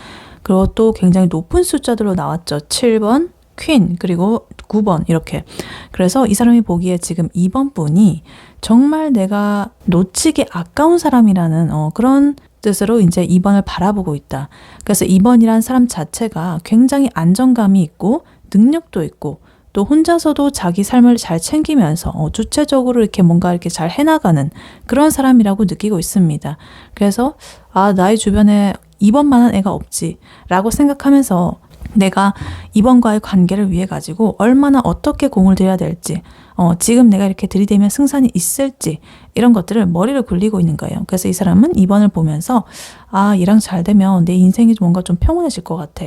S1: 그리고 또 굉장히 높은 숫자들로 나왔죠. 7번, 퀸, 그리고 9번 이렇게. 그래서 이 사람이 보기에 지금 2번 분이 정말 내가 놓치기 아까운 사람이라는 그런 뜻으로 이제 2번을 바라보고 있다. 그래서 2번이란 사람 자체가 굉장히 안정감이 있고 능력도 있고 또 혼자서도 자기 삶을 잘 챙기면서 주체적으로 이렇게 뭔가 이렇게 잘 해나가는 그런 사람이라고 느끼고 있습니다. 그래서 나의 주변에 2번만한 애가 없지 라고 생각하면서 내가 2번과의 관계를 위해 가지고 얼마나 어떻게 공을 들여야 될지 지금 내가 이렇게 들이대면 승산이 있을지 이런 것들을 머리를 굴리고 있는 거예요. 그래서 이 사람은 2번을 보면서 얘랑 잘 되면 내 인생이 뭔가 좀 평온해질 것 같아.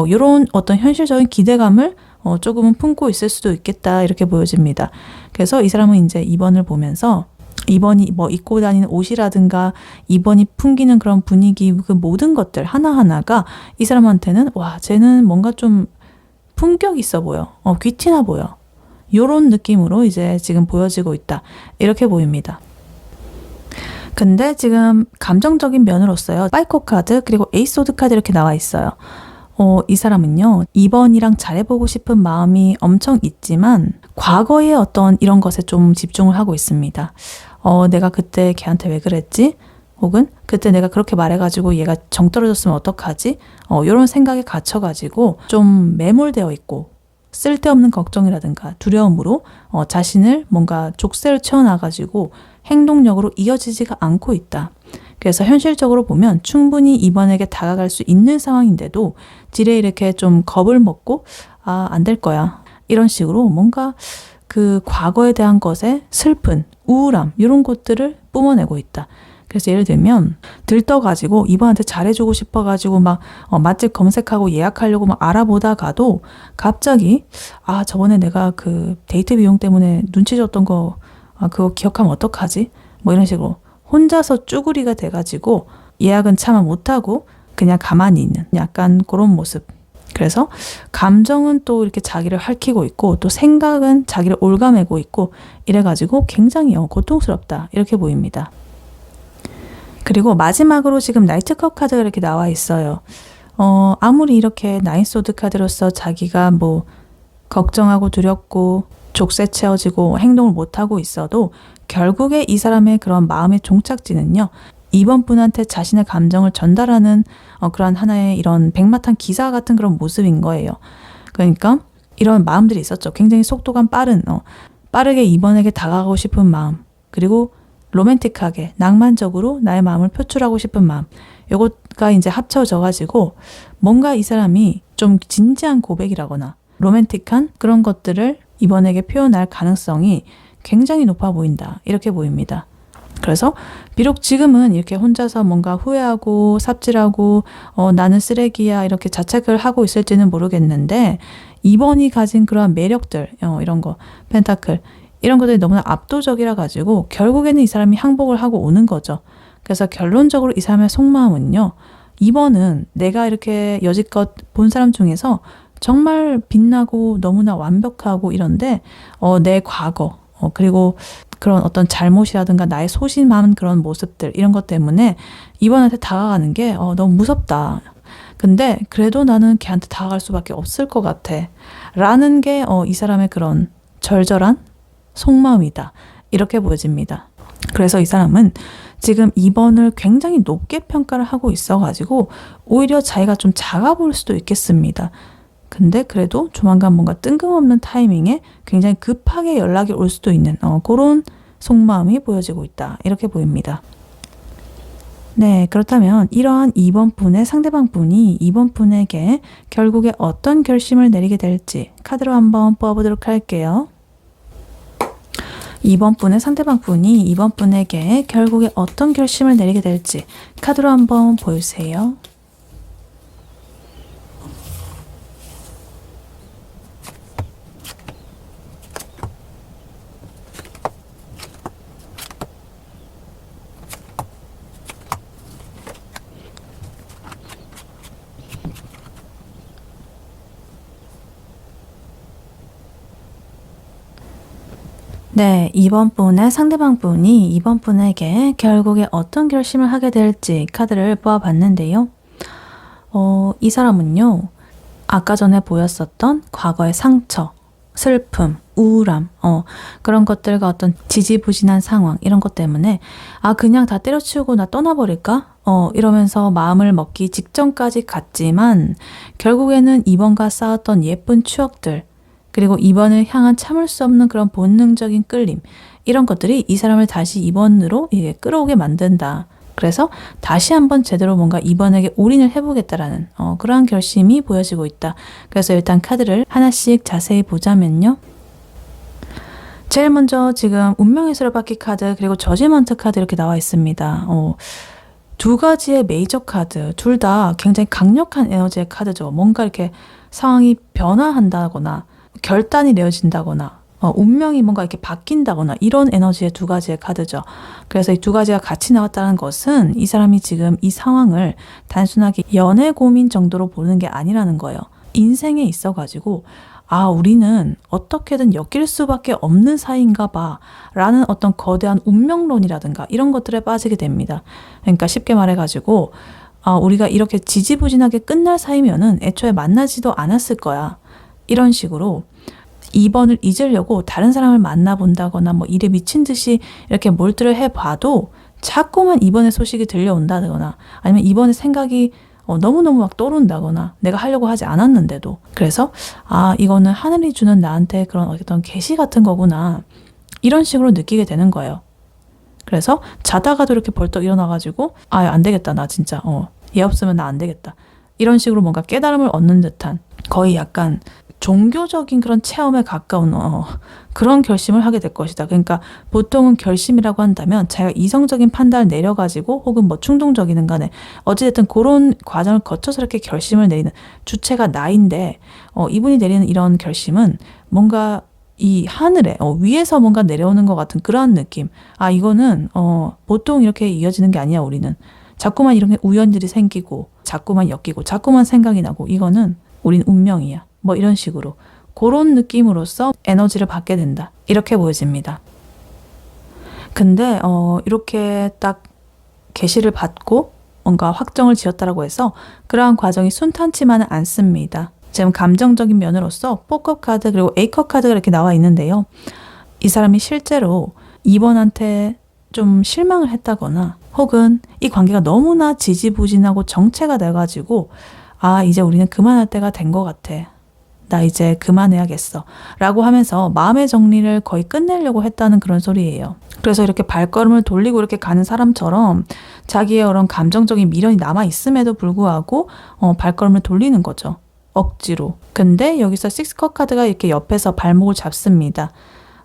S1: 이런 어떤 현실적인 기대감을 조금은 품고 있을 수도 있겠다 이렇게 보여집니다. 그래서 이 사람은 이제 2번을 보면서 2번이 뭐 입고 다니는 옷이라든가 2번이 풍기는 그런 분위기 그 모든 것들 하나하나가 이 사람한테는 와 쟤는 뭔가 좀 품격 있어 보여. 귀티나 보여. 요런 느낌으로 이제 지금 보여지고 있다. 이렇게 보입니다. 근데 지금 감정적인 면으로서요. 파이코 카드 그리고 에이스 오드 카드 이렇게 나와 있어요. 이 사람은요 2번이랑 잘해보고 싶은 마음이 엄청 있지만 과거의 어떤 이런 것에 좀 집중을 하고 있습니다. 내가 그때 걔한테 왜 그랬지? 혹은 그때 내가 그렇게 말해가지고 얘가 정 떨어졌으면 어떡하지? 이런 생각에 갇혀가지고 좀 매몰되어 있고 쓸데없는 걱정이라든가 두려움으로 자신을 뭔가 족쇄를 채워놔가지고 행동력으로 이어지지가 않고 있다. 그래서 현실적으로 보면 충분히 2번에게 다가갈 수 있는 상황인데도 지레 이렇게 좀 겁을 먹고 안 될 거야. 이런 식으로 뭔가 그 과거에 대한 것에 슬픈, 우울함 이런 것들을 뿜어내고 있다. 그래서 예를 들면 들떠가지고 2번한테 잘해주고 싶어가지고 막 맛집 검색하고 예약하려고 막 알아보다가도 갑자기 저번에 내가 그 데이트 비용 때문에 눈치 줬던 거 그거 기억하면 어떡하지? 뭐 이런 식으로 혼자서 쭈구리가 돼가지고 예약은 차마 못하고 그냥 가만히 있는 약간 그런 모습. 그래서 감정은 또 이렇게 자기를 핥히고 있고 또 생각은 자기를 올가매고 있고 이래가지고 굉장히 고통스럽다 이렇게 보입니다. 그리고 마지막으로 지금 나이트컵 카드가 이렇게 나와 있어요. 아무리 이렇게 나인소드 카드로서 자기가 뭐 걱정하고 두렵고 족쇄 채워지고 행동을 못하고 있어도 결국에 이 사람의 그런 마음의 종착지는요. 2번 분한테 자신의 감정을 전달하는 그런 하나의 이런 백마탄 기사 같은 그런 모습인 거예요. 그러니까 이런 마음들이 있었죠. 굉장히 속도감 빠른 빠르게 2번에게 다가가고 싶은 마음 그리고 로맨틱하게 낭만적으로 나의 마음을 표출하고 싶은 마음 요거가 이제 합쳐져 가지고 뭔가 이 사람이 좀 진지한 고백이라거나 로맨틱한 그런 것들을 이번에게 표현할 가능성이 굉장히 높아 보인다 이렇게 보입니다. 그래서 비록 지금은 이렇게 혼자서 뭔가 후회하고 삽질하고 나는 쓰레기야 이렇게 자책을 하고 있을지는 모르겠는데 2번이 가진 그러한 매력들 이런 거 펜타클 이런 것들이 너무나 압도적이라 가지고 결국에는 이 사람이 항복을 하고 오는 거죠. 그래서 결론적으로 이 사람의 속마음은요. 2번은 내가 이렇게 여지껏 본 사람 중에서 정말 빛나고 너무나 완벽하고 이런데 내 과거 그리고 그런 어떤 잘못이라든가 나의 소심한 그런 모습들 이런 것 때문에 2번한테 다가가는 게 너무 무섭다. 근데 그래도 나는 걔한테 다가갈 수밖에 없을 것 같아. 라는 게 이 사람의 그런 절절한 속마음이다. 이렇게 보여집니다. 그래서 이 사람은 지금 2번을 굉장히 높게 평가를 하고 있어가지고 오히려 자기가 좀 작아 보일 수도 있겠습니다. 근데 그래도 조만간 뭔가 뜬금없는 타이밍에 굉장히 급하게 연락이 올 수도 있는 그런 속마음이 보여지고 있다. 이렇게 보입니다. 네, 그렇다면 이러한 2번 분의 상대방 분이 2번 분에게 결국에 어떤 결심을 내리게 될지 카드로 한번 뽑아보도록 할게요. 2번 분의 상대방 분이 2번 분에게 결국에 어떤 결심을 내리게 될지 카드로 한번 보여주세요. 네, 2번 분의 상대방 분이 2번 분에게 결국에 어떤 결심을 하게 될지 카드를 뽑아봤는데요. 이 사람은요. 아까 전에 보였었던 과거의 상처, 슬픔, 우울함, 그런 것들과 어떤 지지부진한 상황, 이런 것 때문에 그냥 다 때려치우고 나 떠나버릴까? 이러면서 마음을 먹기 직전까지 갔지만 결국에는 이번과 쌓았던 예쁜 추억들, 그리고 이번을 향한 참을 수 없는 그런 본능적인 끌림, 이런 것들이 이 사람을 다시 이번으로 끌어오게 만든다. 그래서 다시 한번 제대로 뭔가 이번에게 올인을 해보겠다라는 그러한 결심이 보여지고 있다. 그래서 일단 카드를 하나씩 자세히 보자면요. 제일 먼저 지금 운명의 수레바퀴 카드 그리고 저지먼트 카드 이렇게 나와 있습니다. 두 가지의 메이저 카드 둘 다 굉장히 강력한 에너지의 카드죠. 뭔가 이렇게 상황이 변화한다거나 결단이 내어진다거나 운명이 뭔가 이렇게 바뀐다거나 이런 에너지의 두 가지의 카드죠. 그래서 이 두 가지가 같이 나왔다는 것은 이 사람이 지금 이 상황을 단순하게 연애 고민 정도로 보는 게 아니라는 거예요. 인생에 있어가지고 우리는 어떻게든 엮일 수밖에 없는 사이인가 봐 라는 어떤 거대한 운명론이라든가 이런 것들에 빠지게 됩니다. 그러니까 쉽게 말해가지고 우리가 이렇게 지지부진하게 끝날 사이면은 애초에 만나지도 않았을 거야. 이런 식으로 2번을 잊으려고 다른 사람을 만나본다거나 뭐 일에 미친 듯이 이렇게 몰두를 해봐도 자꾸만 2번의 소식이 들려온다거나 아니면 2번의 생각이 너무너무 막 떠오른다거나 내가 하려고 하지 않았는데도 그래서 이거는 하늘이 주는 나한테 그런 어떤 계시 같은 거구나 이런 식으로 느끼게 되는 거예요. 그래서 자다가도 이렇게 벌떡 일어나가지고 안 되겠다 나 진짜 얘 없으면 나 안 되겠다 이런 식으로 뭔가 깨달음을 얻는 듯한 거의 약간 종교적인 그런 체험에 가까운 그런 결심을 하게 될 것이다. 그러니까 보통은 결심이라고 한다면 자기가 이성적인 판단을 내려가지고 혹은 뭐 충동적이든 간에 어찌됐든 그런 과정을 거쳐서 이렇게 결심을 내리는 주체가 나인데 이분이 내리는 이런 결심은 뭔가 이 하늘에 위에서 뭔가 내려오는 것 같은 그런 느낌. 이거는 보통 이렇게 이어지는 게 아니야. 우리는 자꾸만 이런 우연들이 생기고 자꾸만 엮이고 자꾸만 생각이 나고 이거는 우린 운명이야. 뭐 이런 식으로 그런 느낌으로써 에너지를 받게 된다. 이렇게 보여집니다. 근데 이렇게 딱 계시를 받고 뭔가 확정을 지었다라고 해서 그러한 과정이 순탄치만은 않습니다. 지금 감정적인 면으로서 4컵 카드 그리고 A컵 카드가 이렇게 나와 있는데요. 이 사람이 실제로 2번한테 좀 실망을 했다거나 혹은 이 관계가 너무나 지지부진하고 정체가 돼가지고 이제 우리는 그만할 때가 된 것 같아. 나 이제 그만해야겠어. 라고 하면서 마음의 정리를 거의 끝내려고 했다는 그런 소리예요. 그래서 이렇게 발걸음을 돌리고 이렇게 가는 사람처럼 자기의 그런 감정적인 미련이 남아있음에도 불구하고 발걸음을 돌리는 거죠. 억지로. 근데 여기서 6컵 카드가 이렇게 옆에서 발목을 잡습니다.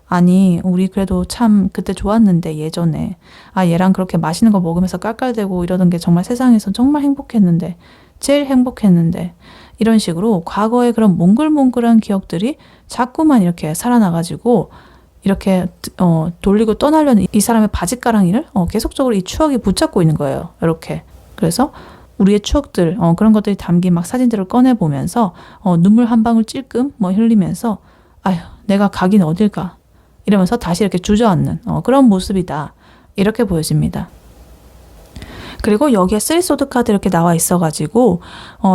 S1: 아니 우리 그래도 참 그때 좋았는데 예전에 얘랑 그렇게 맛있는 거 먹으면서 깔깔대고 이러던 게 정말 세상에서 정말 행복했는데 제일 행복했는데 이런 식으로 과거의 그런 몽글몽글한 기억들이 자꾸만 이렇게 살아나가지고 이렇게 돌리고 떠나려는 이 사람의 바짓가랑이를 계속적으로 이 추억이 붙잡고 있는 거예요. 이렇게. 그래서 우리의 추억들 그런 것들이 담긴 막 사진들을 꺼내보면서 눈물 한 방울 찔끔 흘리면서 내가 가긴 어딜까 이러면서 다시 이렇게 주저앉는 그런 모습이다. 이렇게 보여집니다. 그리고 여기에 3소드 카드 이렇게 나와 있어가지고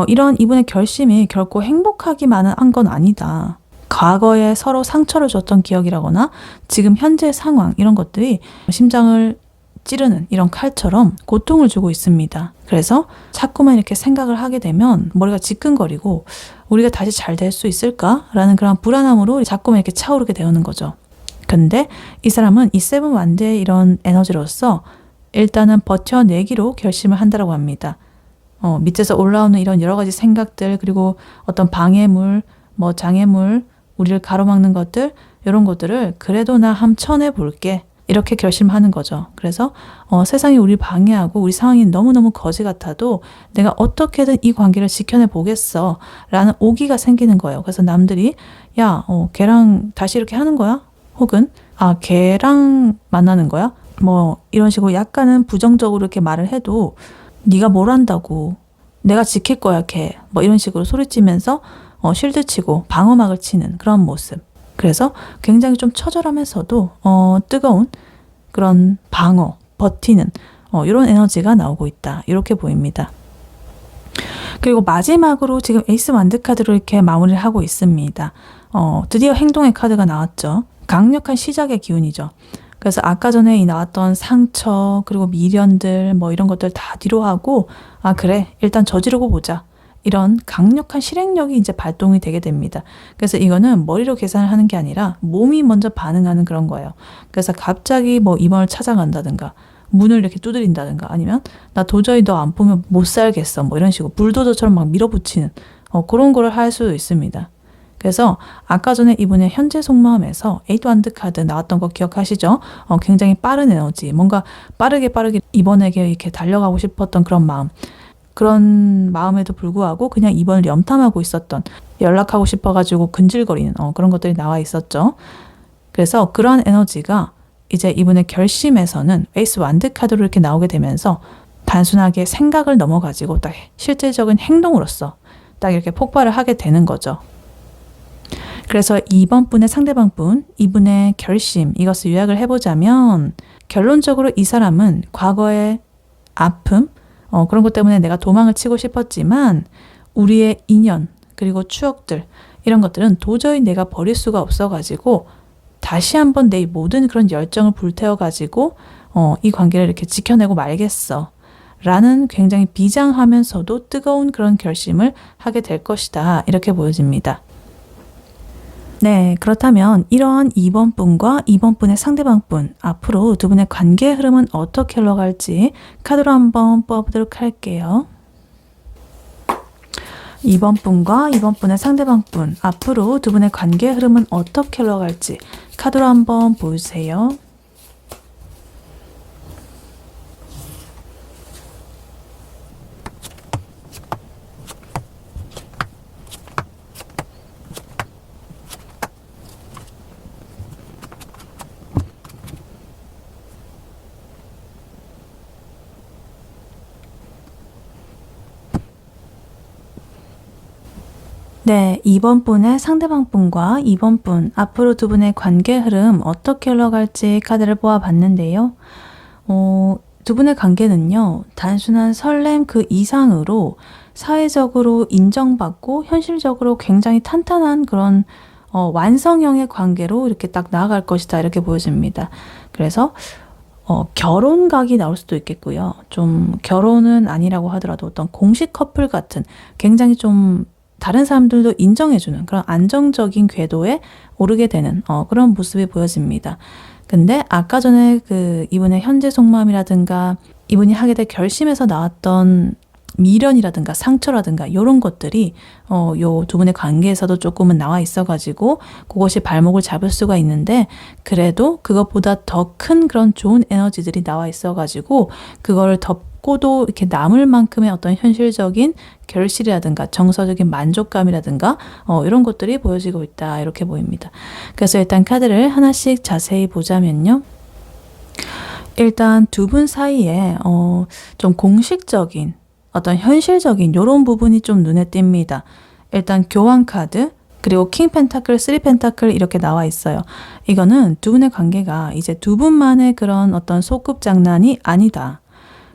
S1: 이런 이분의 결심이 결코 행복하기만은 한 건 아니다. 과거에 서로 상처를 줬던 기억이라거나 지금 현재 상황 이런 것들이 심장을 찌르는 이런 칼처럼 고통을 주고 있습니다. 그래서 자꾸만 이렇게 생각을 하게 되면 머리가 지끈거리고 우리가 다시 잘 될 수 있을까라는 그런 불안함으로 자꾸만 이렇게 차오르게 되는 거죠. 근데 이 사람은 이 세븐 완드의 이런 에너지로서 일단은 버텨내기로 결심을 한다라고 합니다. 밑에서 올라오는 이런 여러 가지 생각들 그리고 어떤 방해물, 장애물, 우리를 가로막는 것들 이런 것들을 그래도 나 한번 쳐내볼게 이렇게 결심하는 거죠. 그래서 세상이 우리 방해하고 우리 상황이 너무너무 거지 같아도 내가 어떻게든 이 관계를 지켜내 보겠어 라는 오기가 생기는 거예요. 그래서 남들이 걔랑 다시 이렇게 하는 거야? 혹은 걔랑 만나는 거야? 이런 식으로 약간은 부정적으로 이렇게 말을 해도 네가 뭘 한다고 내가 지킬 거야 걔 이런 식으로 소리치면서 쉴드 치고 방어막을 치는 그런 모습. 그래서 굉장히 좀 처절하면서도 뜨거운 그런 방어, 버티는 이런 에너지가 나오고 있다. 이렇게 보입니다. 그리고 마지막으로 지금 에이스 완드 카드로 이렇게 마무리를 하고 있습니다. 드디어 행동의 카드가 나왔죠. 강력한 시작의 기운이죠. 그래서 아까 전에 이 나왔던 상처 그리고 미련들 뭐 이런 것들 다 뒤로 하고 그래 일단 저지르고 보자. 이런 강력한 실행력이 이제 발동이 되게 됩니다. 그래서 이거는 머리로 계산을 하는 게 아니라 몸이 먼저 반응하는 그런 거예요. 그래서 갑자기 뭐 입원을 찾아간다든가 문을 이렇게 두드린다든가 아니면 나 도저히 너 안 보면 못 살겠어 뭐 이런 식으로 불도저처럼 막 밀어붙이는 그런 거를 할 수도 있습니다. 그래서 아까 전에 이분의 현재 속마음에서 에이트 완드 카드 나왔던 거 기억하시죠? 굉장히 빠른 에너지, 뭔가 빠르게 이번에게 이렇게 달려가고 싶었던 그런 마음에도 불구하고 그냥 이번을 염탐하고 있었던, 연락하고 싶어가지고 근질거리는 그런 것들이 나와 있었죠. 그래서 그런 에너지가 이제 이분의 결심에서는 에이스 완드 카드로 이렇게 나오게 되면서 단순하게 생각을 넘어가지고 딱 실질적인 행동으로서 딱 이렇게 폭발을 하게 되는 거죠. 그래서 이번 분의 상대방 분, 이분의 결심, 이것을 요약을 해보자면 결론적으로 이 사람은 과거의 아픔, 그런 것 때문에 내가 도망을 치고 싶었지만 우리의 인연, 그리고 추억들, 이런 것들은 도저히 내가 버릴 수가 없어가지고 다시 한번 내 모든 그런 열정을 불태워가지고 이 관계를 이렇게 지켜내고 말겠어. 라는 굉장히 비장하면서도 뜨거운 그런 결심을 하게 될 것이다. 이렇게 보여집니다. 네, 그렇다면 이러한 2번 분과 2번 분의 상대방 분, 앞으로 두 분의 관계 흐름은 어떻게 흘러갈지 카드로 한번 뽑아보도록 할게요. 2번 분과 2번 분의 상대방 분, 앞으로 두 분의 관계 흐름은 어떻게 흘러갈지 카드로 한번 보여주세요. 네, 2번 분의 상대방 분과 2번 분, 앞으로 두 분의 관계 흐름 어떻게 흘러갈지 카드를 뽑아봤는데요. 두 분의 관계는요, 단순한 설렘 그 이상으로 사회적으로 인정받고 현실적으로 굉장히 탄탄한 그런 완성형의 관계로 이렇게 딱 나아갈 것이다. 이렇게 보여집니다. 그래서 결혼각이 나올 수도 있겠고요. 좀 결혼은 아니라고 하더라도 어떤 공식 커플 같은 굉장히 좀 다른 사람들도 인정해주는 그런 안정적인 궤도에 오르게 되는 그런 모습이 보여집니다. 근데 아까 전에 이분의 현재 속마음이라든가 이분이 하게 될 결심에서 나왔던 미련이라든가 상처라든가 이런 것들이 요 두 분의 관계에서도 조금은 나와 있어가지고 그것이 발목을 잡을 수가 있는데, 그래도 그것보다 더 큰 그런 좋은 에너지들이 나와 있어가지고 그거를 덮고도 이렇게 남을 만큼의 어떤 현실적인 결실이라든가 정서적인 만족감이라든가 이런 것들이 보여지고 있다. 이렇게 보입니다. 그래서 일단 카드를 하나씩 자세히 보자면요. 일단 두 분 사이에 좀 공식적인 어떤 현실적인 이런 부분이 좀 눈에 띕니다. 일단 교환 카드, 그리고 킹 펜타클, 3 펜타클 이렇게 나와 있어요. 이거는 두 분의 관계가 이제 두 분만의 그런 어떤 소꿉 장난이 아니다.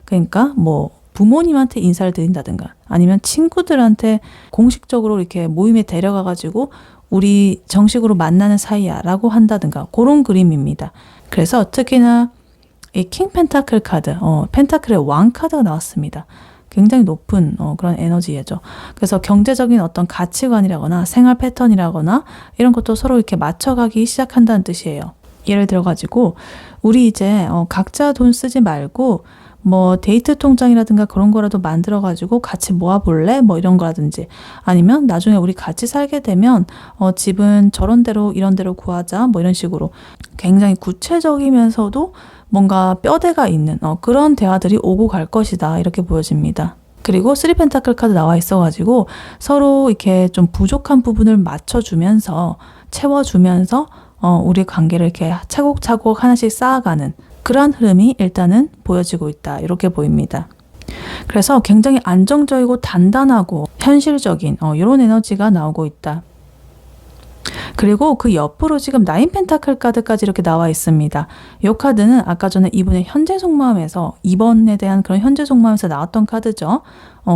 S1: 그러니까 뭐 부모님한테 인사를 드린다든가 아니면 친구들한테 공식적으로 이렇게 모임에 데려가가지고 우리 정식으로 만나는 사이야 라고 한다든가 그런 그림입니다. 그래서 특히나 이 킹 펜타클 카드, 펜타클의 왕 카드가 나왔습니다. 굉장히 높은 그런 에너지예죠. 그래서 경제적인 어떤 가치관이라거나 생활 패턴이라거나 이런 것도 서로 이렇게 맞춰가기 시작한다는 뜻이에요. 예를 들어가지고 우리 이제 각자 돈 쓰지 말고 뭐 데이트 통장이라든가 그런 거라도 만들어가지고 같이 모아볼래? 뭐 이런 거라든지, 아니면 나중에 우리 같이 살게 되면 집은 저런 데로 이런 데로 구하자 뭐 이런 식으로 굉장히 구체적이면서도 뭔가 뼈대가 있는 그런 대화들이 오고 갈 것이다. 이렇게 보여집니다. 그리고 3 펜타클 카드 나와 있어가지고 서로 이렇게 좀 부족한 부분을 맞춰주면서 채워주면서 우리 관계를 이렇게 차곡차곡 하나씩 쌓아가는 그러한 흐름이 일단은 보여지고 있다. 이렇게 보입니다. 그래서 굉장히 안정적이고 단단하고 현실적인 이런 에너지가 나오고 있다. 그리고 그 옆으로 지금 9 펜타클 카드까지 이렇게 나와 있습니다. 이 카드는 아까 전에 이분의 현재 속마음에서, 2번에 대한 그런 현재 속마음에서 나왔던 카드죠.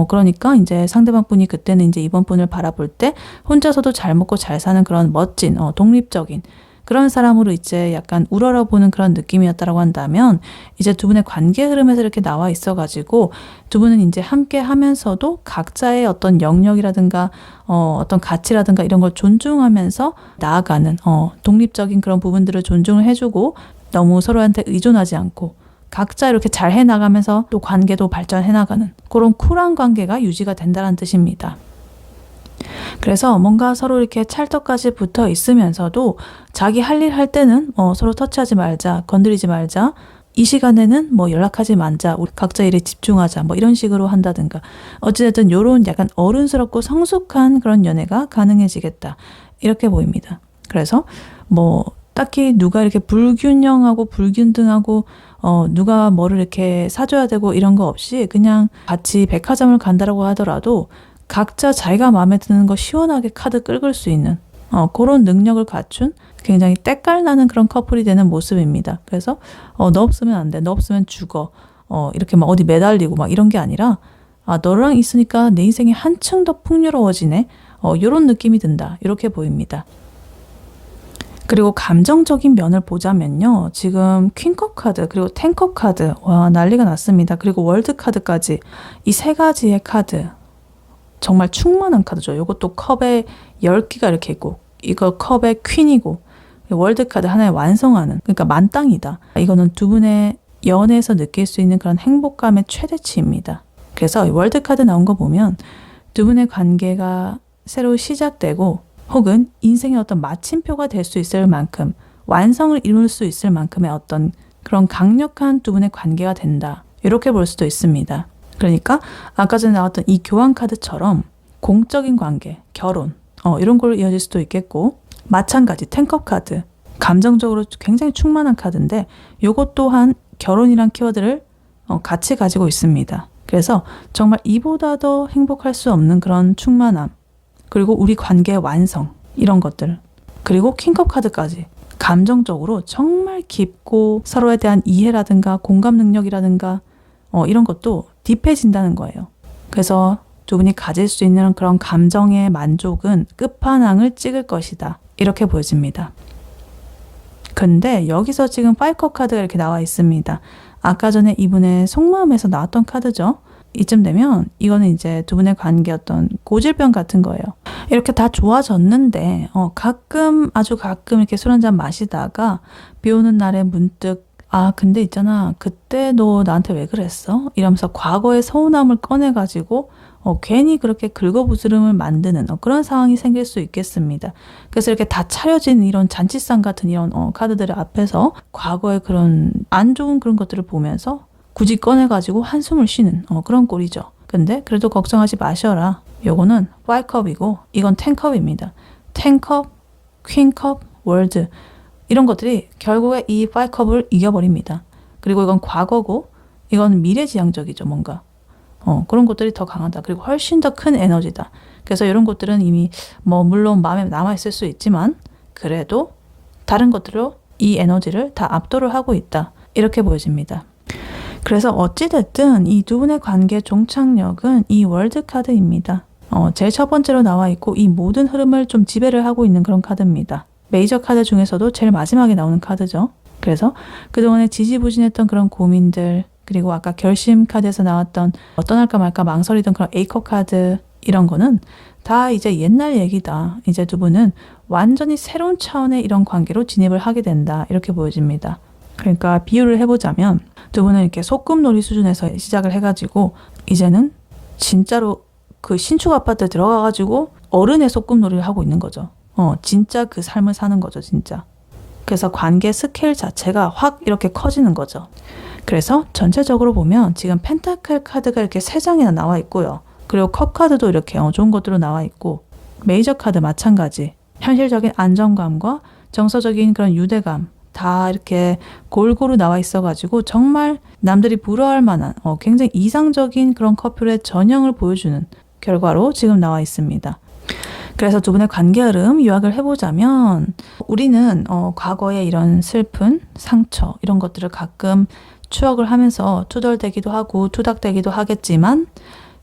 S1: 그러니까 이제 상대방 분이 그때는 이제 이번 분을 바라볼 때 혼자서도 잘 먹고 잘 사는 그런 멋진, 독립적인 그런 사람으로 이제 약간 우러러보는 그런 느낌이었다라고 한다면, 이제 두 분의 관계 흐름에서 이렇게 나와 있어가지고 두 분은 이제 함께 하면서도 각자의 어떤 영역이라든가 어떤 가치라든가 이런 걸 존중하면서 나아가는 독립적인 그런 부분들을 존중을 해주고, 너무 서로한테 의존하지 않고 각자 이렇게 잘 해나가면서 또 관계도 발전해 나가는 그런 쿨한 관계가 유지가 된다는 뜻입니다. 그래서 뭔가 서로 이렇게 찰떡까지 붙어 있으면서도 자기 할 일 할 때는 서로 터치하지 말자, 건드리지 말자, 이 시간에는 뭐 연락하지 말자, 우리 각자 일에 집중하자, 뭐 이런 식으로 한다든가, 어찌됐든 요런 약간 어른스럽고 성숙한 그런 연애가 가능해지겠다, 이렇게 보입니다. 그래서 뭐 딱히 누가 이렇게 불균형하고 불균등하고 누가 뭐를 이렇게 사줘야 되고 이런 거 없이 그냥 같이 백화점을 간다라고 하더라도 각자 자기가 마음에 드는 거 시원하게 카드 긁을 수 있는 그런 능력을 갖춘 굉장히 때깔나는 그런 커플이 되는 모습입니다. 그래서 너 없으면 안 돼, 너 없으면 죽어, 이렇게 막 어디 매달리고 막 이런 게 아니라, 너랑 있으니까 내 인생이 한층 더 풍요로워지네, 이런 느낌이 든다, 이렇게 보입니다. 그리고 감정적인 면을 보자면요, 지금 퀸컵 카드 그리고 10컵 카드, 와 난리가 났습니다. 그리고 월드 카드까지, 이 세 가지의 카드 정말 충만한 카드죠. 이것도 컵에 10개가 이렇게 있고, 이거 컵에 퀸이고, 월드 카드 하나에 완성하는, 그러니까 만땅이다. 이거는 두 분의 연애에서 느낄 수 있는 그런 행복감의 최대치입니다. 그래서 월드 카드 나온 거 보면 두 분의 관계가 새로 시작되고, 혹은 인생의 어떤 마침표가 될 수 있을 만큼, 완성을 이룰 수 있을 만큼의 어떤 그런 강력한 두 분의 관계가 된다, 이렇게 볼 수도 있습니다. 그러니까 아까 전에 나왔던 이 교환 카드처럼 공적인 관계, 결혼, 이런 걸로 이어질 수도 있겠고, 마찬가지 10컵 카드, 감정적으로 굉장히 충만한 카드인데 요것 또한 결혼이란 키워드를 같이 가지고 있습니다. 그래서 정말 이보다 더 행복할 수 없는 그런 충만함, 그리고 우리 관계의 완성, 이런 것들, 그리고 킹컵 카드까지 감정적으로 정말 깊고 서로에 대한 이해라든가 공감 능력이라든가 이런 것도 딥해진다는 거예요. 그래서 두 분이 가질 수 있는 그런 감정의 만족은 끝판왕을 찍을 것이다, 이렇게 보여집니다. 근데 여기서 지금 5컵 카드가 이렇게 나와 있습니다. 아까 전에 이분의 속마음에서 나왔던 카드죠. 이쯤 되면 이거는 이제 두 분의 관계 어떤 고질병 같은 거예요. 이렇게 다 좋아졌는데 가끔, 아주 가끔 이렇게 술 한잔 마시다가 비 오는 날에 문득, 근데 있잖아, 그때 너 나한테 왜 그랬어? 이러면서 과거의 서운함을 꺼내가지고 괜히 그렇게 긁어부스름을 만드는 그런 상황이 생길 수 있겠습니다. 그래서 이렇게 다 차려진 이런 잔치상 같은 이런 카드들 앞에서 과거의 그런 안 좋은 그런 것들을 보면서 굳이 꺼내가지고 한숨을 쉬는 그런 꼴이죠. 근데 그래도 걱정하지 마셔라. 요거는 5컵이고 이건 10컵입니다. 10컵, 퀸컵, 월드, 이런 것들이 결국에 이 5컵을 이겨버립니다. 그리고 이건 과거고 이건 미래지향적이죠. 뭔가 그런 것들이 더 강하다. 그리고 훨씬 더 큰 에너지다. 그래서 이런 것들은 이미 물론 마음에 남아있을 수 있지만 그래도 다른 것들로 이 에너지를 다 압도를 하고 있다, 이렇게 보여집니다. 그래서 어찌됐든 이 두 분의 관계 종착역은 이 월드 카드입니다. 제일 첫 번째로 나와 있고 이 모든 흐름을 좀 지배를 하고 있는 그런 카드입니다. 메이저 카드 중에서도 제일 마지막에 나오는 카드죠. 그래서 그동안에 지지부진했던 그런 고민들, 그리고 아까 결심 카드에서 나왔던 떠날까 말까 망설이던 그런 A컵 카드, 이런 거는 다 이제 옛날 얘기다. 이제 두 분은 완전히 새로운 차원의 이런 관계로 진입을 하게 된다, 이렇게 보여집니다. 그러니까 비유를 해보자면 두 분은 이렇게 소꿉놀이 수준에서 시작을 해가지고 이제는 진짜로 그 신축 아파트에 들어가가지고 어른의 소꿉놀이를 하고 있는 거죠. 진짜 그 삶을 사는 거죠, 진짜. 그래서 관계 스케일 자체가 확 이렇게 커지는 거죠. 그래서 전체적으로 보면 지금 펜타클 카드가 이렇게 3장이나 나와 있고요. 그리고 컵 카드도 이렇게 좋은 것들로 나와 있고, 메이저 카드 마찬가지, 현실적인 안정감과 정서적인 그런 유대감 다 이렇게 골고루 나와 있어가지고 정말 남들이 부러워할 만한 굉장히 이상적인 그런 커플의 전형을 보여주는 결과로 지금 나와 있습니다. 그래서 두 분의 관계 흐름 요약을 해보자면 우리는 과거의 이런 슬픈 상처 이런 것들을 가끔 추억을 하면서 투덜대기도 하고 투닥대기도 하겠지만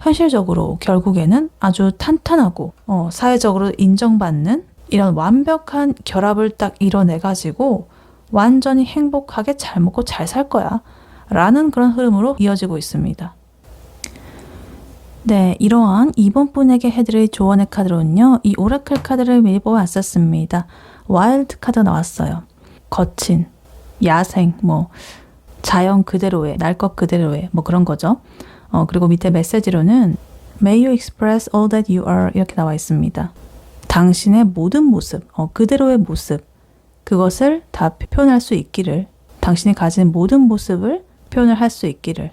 S1: 현실적으로 결국에는 아주 탄탄하고 사회적으로 인정받는 이런 완벽한 결합을 딱 이뤄내가지고 완전히 행복하게 잘 먹고 잘 살 거야 라는 그런 흐름으로 이어지고 있습니다. 네, 이러한 이번 분에게 해드릴 조언의 카드로는요. 이 오라클 카드를 미리 뽑아왔었습니다. 와일드 카드 나왔어요. 거친, 야생, 자연 그대로의, 날 것 그대로의 그런 거죠. 그리고 밑에 메시지로는 May you express all that you are 이렇게 나와 있습니다. 당신의 모든 모습, 그대로의 모습, 그것을 다 표현할 수 있기를, 당신이 가진 모든 모습을 표현을 할 수 있기를,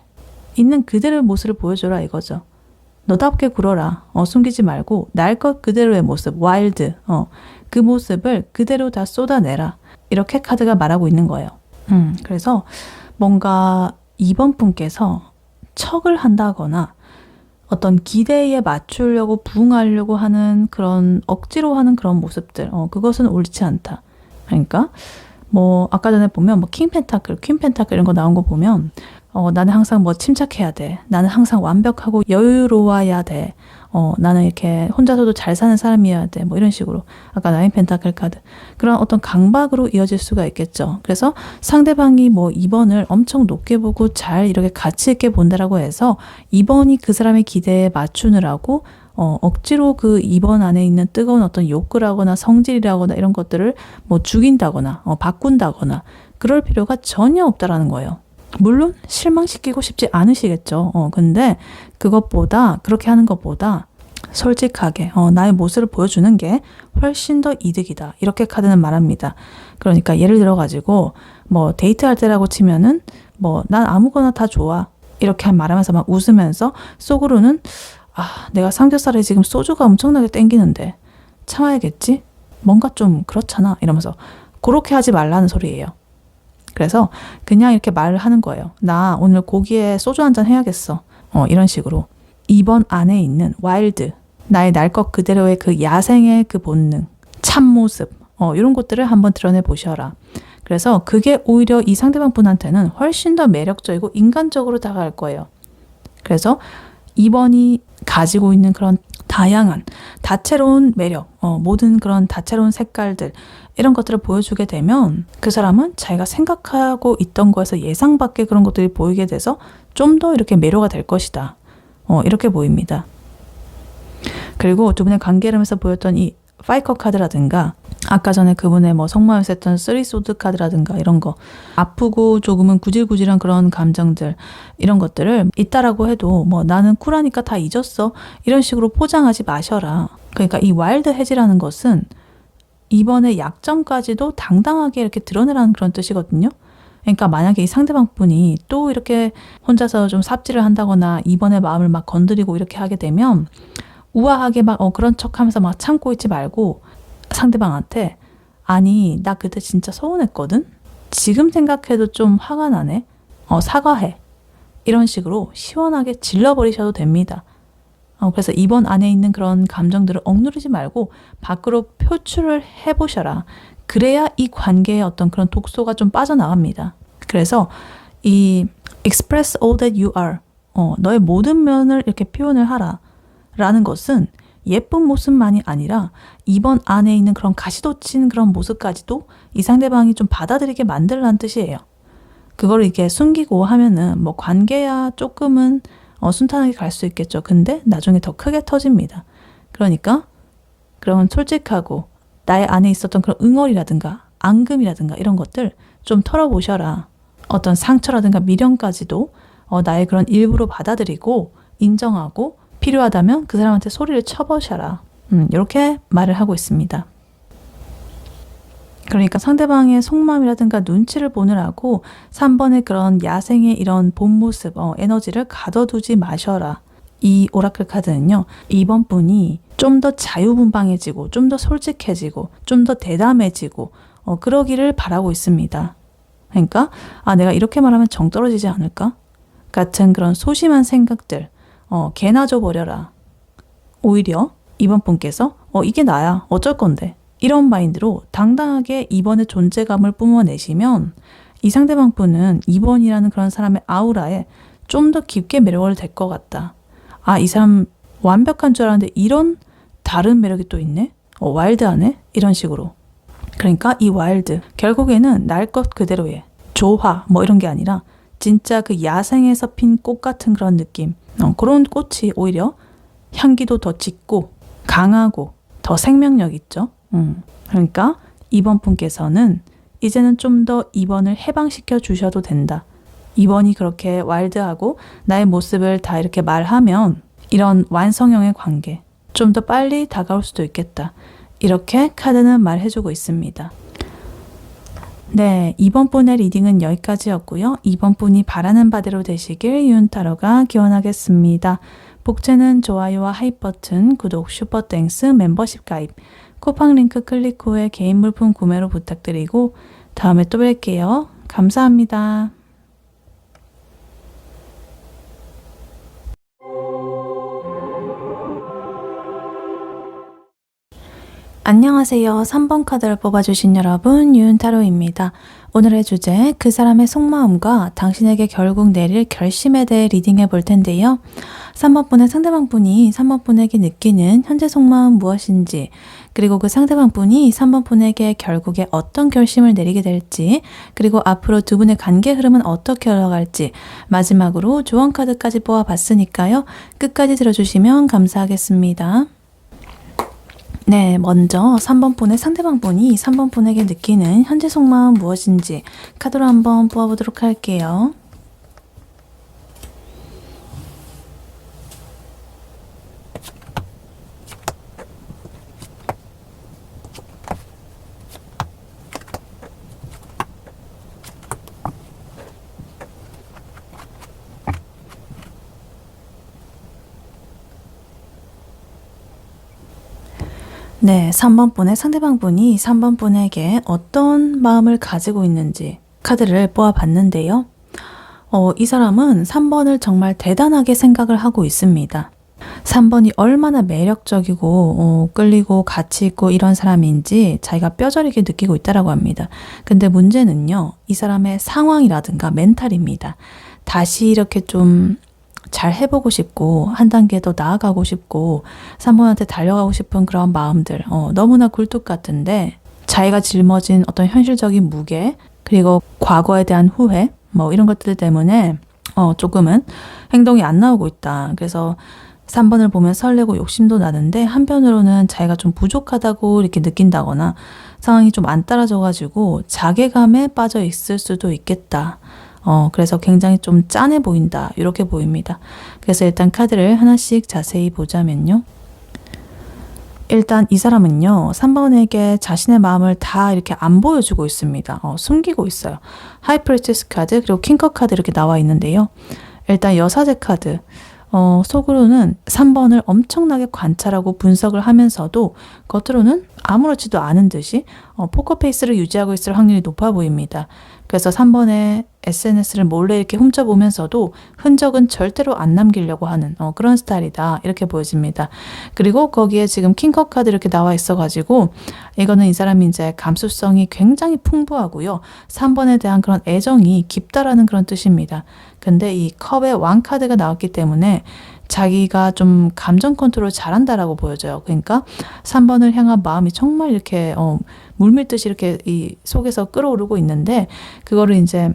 S1: 있는 그대로의 모습을 보여줘라 이거죠. 너답게 굴어라. 숨기지 말고 날 것 그대로의 모습, 와일드, 그 모습을 그대로 다 쏟아내라. 이렇게 카드가 말하고 있는 거예요. 그래서 뭔가 이번 분께서 척을 한다거나 어떤 기대에 맞추려고 부응하려고 하는 그런 억지로 하는 그런 모습들, 그것은 옳지 않다. 그러니까 아까 전에 보면 킹 펜타클, 퀸 펜타클 이런 거 나온 거 보면 나는 항상 침착해야 돼. 나는 항상 완벽하고 여유로워야 돼. 나는 이렇게 혼자서도 잘 사는 사람이어야 돼. 이런 식으로. 아까 나인 펜타클 카드. 그런 어떤 강박으로 이어질 수가 있겠죠. 그래서 상대방이 2번을 엄청 높게 보고 잘 이렇게 가치 있게 본다라고 해서 2번이 그 사람의 기대에 맞추느라고 억지로 그 2번 안에 있는 뜨거운 어떤 욕구라거나 성질이라거나 이런 것들을 죽인다거나 바꾼다거나 그럴 필요가 전혀 없다라는 거예요. 물론 실망시키고 싶지 않으시겠죠. 근데 그것보다 그렇게 하는 것보다 솔직하게 나의 모습을 보여주는 게 훨씬 더 이득이다. 이렇게 카드는 말합니다. 그러니까 예를 들어 가지고 데이트할 때라고 치면은 난 아무거나 다 좋아. 이렇게 말하면서 막 웃으면서 속으로는 내가 삼겹살에 지금 소주가 엄청나게 땡기는데 참아야겠지? 뭔가 좀 그렇잖아. 이러면서 그렇게 하지 말라는 소리예요. 그래서 그냥 이렇게 말을 하는 거예요. 나 오늘 고기에 소주 한잔 해야겠어. 이런 식으로. 2번 안에 있는 와일드, 나의 날 것 그대로의 그 야생의 그 본능, 참모습, 이런 것들을 한번 드러내 보셔라. 그래서 그게 오히려 이 상대방 분한테는 훨씬 더 매력적이고 인간적으로 다가갈 거예요. 그래서 2번이 가지고 있는 그런 다양한, 다채로운 매력, 모든 그런 다채로운 색깔들, 이런 것들을 보여주게 되면 그 사람은 자기가 생각하고 있던 거에서 예상 밖의 그런 것들이 보이게 돼서 좀 더 이렇게 매료가 될 것이다. 이렇게 보입니다. 그리고 두 분의 관계를 보였던 이 파이커 카드라든가 아까 전에 그분의 속마음에서 했던 쓰리소드 카드라든가 이런 거 아프고 조금은 구질구질한 그런 감정들 이런 것들을 있다라고 해도 나는 쿨하니까 다 잊었어 이런 식으로 포장하지 마셔라. 그러니까 이 와일드 해지라는 것은 이번의 약점까지도 당당하게 이렇게 드러내라는 그런 뜻이거든요. 그러니까 만약에 이 상대방 분이 또 이렇게 혼자서 좀 삽질을 한다거나 이번의 마음을 막 건드리고 이렇게 하게 되면 우아하게 막 그런 척 하면서 막 참고 있지 말고 상대방한테 아니 나 그때 진짜 서운했거든? 지금 생각해도 좀 화가 나네? 사과해. 이런 식으로 시원하게 질러버리셔도 됩니다. 그래서 이번 안에 있는 그런 감정들을 억누르지 말고 밖으로 표출을 해보셔라. 그래야 이 관계의 어떤 그런 독소가 좀 빠져나갑니다. 그래서 이 express all that you are, 너의 모든 면을 이렇게 표현을 하라. 라는 것은 예쁜 모습만이 아니라 이번 안에 있는 그런 가시돋친 그런 모습까지도 이 상대방이 좀 받아들이게 만들라는 뜻이에요. 그걸 이렇게 숨기고 하면은 관계야 조금은 순탄하게 갈 수 있겠죠. 근데 나중에 더 크게 터집니다. 그러니까 그런 솔직하고 나의 안에 있었던 그런 응어리라든가 앙금이라든가 이런 것들 좀 털어보셔라. 어떤 상처라든가 미련까지도 나의 그런 일부로 받아들이고 인정하고 필요하다면 그 사람한테 소리를 쳐보셔라. 이렇게 말을 하고 있습니다. 그러니까 상대방의 속마음이라든가 눈치를 보느라고 3번의 그런 야생의 이런 본 모습, 에너지를 가둬두지 마셔라. 이 오라클 카드는요. 2번 분이 좀 더 자유분방해지고 좀 더 솔직해지고 좀 더 대담해지고 그러기를 바라고 있습니다. 그러니까 내가 이렇게 말하면 정 떨어지지 않을까? 같은 그런 소심한 생각들 개나 줘버려라. 오히려 2번 분께서 이게 나야. 어쩔 건데. 이런 마인드로 당당하게 2번의 존재감을 뿜어내시면 이 상대방 분은 2번이라는 그런 사람의 아우라에 좀 더 깊게 매력을 될 것 같다. 아, 이 사람 완벽한 줄 알았는데 이런 다른 매력이 또 있네? 와일드하네? 이런 식으로. 그러니까 이 와일드, 결국에는 날 것 그대로의 조화 뭐 이런 게 아니라 진짜 그 야생에서 핀 꽃 같은 그런 느낌. 그런 꽃이 오히려 향기도 더 짙고 강하고 더 생명력 있죠. 그러니까 2번 분께서는 이제는 좀 더 2번을 해방시켜 주셔도 된다. 2번이 그렇게 와일드하고 나의 모습을 다 이렇게 말하면 이런 완성형의 관계 좀 더 빨리 다가올 수도 있겠다. 이렇게 카드는 말해주고 있습니다. 네, 이번 분의 리딩은 여기까지였고요. 이번 분이 바라는 바대로 되시길 유은타로가 기원하겠습니다. 복채는 좋아요와 하이 버튼, 구독, 슈퍼땡스, 멤버십 가입, 쿠팡 링크 클릭 후에 개인 물품 구매로 부탁드리고 다음에 또 뵐게요. 감사합니다. 안녕하세요. 3번 카드를 뽑아주신 여러분, 유은타로입니다. 오늘의 주제, 그 사람의 속마음과 당신에게 결국 내릴 결심에 대해 리딩해 볼 텐데요. 3번 분의 상대방 분이 3번 분에게 느끼는 현재 속마음 무엇인지, 그리고 그 상대방 분이 3번 분에게 결국에 어떤 결심을 내리게 될지, 그리고 앞으로 두 분의 관계 흐름은 어떻게 흘러갈지, 마지막으로 조언 카드까지 뽑아봤으니까요. 끝까지 들어주시면 감사하겠습니다. 네, 먼저 3번 분의 상대방 분이 3번 분에게 느끼는 현재 속마음 무엇인지 카드로 한번 뽑아보도록 할게요. 네, 3번 분의 상대방 분이 3번 분에게 어떤 마음을 가지고 있는지 카드를 뽑아봤는데요. 이 사람은 3번을 정말 대단하게 생각을 하고 있습니다. 3번이 얼마나 매력적이고 끌리고 가치 있고 이런 사람인지 자기가 뼈저리게 느끼고 있다고 합니다. 근데 문제는요, 이 사람의 상황이라든가 멘탈입니다. 다시 이렇게 좀 잘 해보고 싶고 한 단계 더 나아가고 싶고 3번한테 달려가고 싶은 그런 마음들 너무나 굴뚝 같은데 자기가 짊어진 어떤 현실적인 무게 그리고 과거에 대한 후회 뭐 이런 것들 때문에 조금은 행동이 안 나오고 있다. 그래서 3번을 보면 설레고 욕심도 나는데 한편으로는 자기가 좀 부족하다고 이렇게 느낀다거나 상황이 좀 안 따라져가지고 자괴감에 빠져 있을 수도 있겠다. 그래서 굉장히 좀 짠해 보인다. 이렇게 보입니다. 그래서 일단 카드를 하나씩 자세히 보자면요. 일단 이 사람은요, 3번에게 자신의 마음을 다 이렇게 안 보여주고 있습니다. 숨기고 있어요. 하이프리스티스 카드, 그리고 킹컵 카드 이렇게 나와 있는데요. 일단 여사제 카드. 속으로는 3번을 엄청나게 관찰하고 분석을 하면서도 겉으로는 아무렇지도 않은 듯이 포커페이스를 유지하고 있을 확률이 높아 보입니다. 그래서 3번의 SNS를 몰래 이렇게 훔쳐보면서도 흔적은 절대로 안 남기려고 하는 그런 스타일이다. 이렇게 보여집니다. 그리고 거기에 지금 킹컵 카드 이렇게 나와 있어가지고 이거는 이 사람이 이제 감수성이 굉장히 풍부하고요. 3번에 대한 그런 애정이 깊다라는 그런 뜻입니다. 근데 이 컵의 왕 카드가 나왔기 때문에 자기가 좀 감정 컨트롤 잘한다라고 보여져요. 그러니까 3번을 향한 마음이 정말 이렇게 물밀듯이 이렇게 이 속에서 끓어오르고 있는데 그거를 이제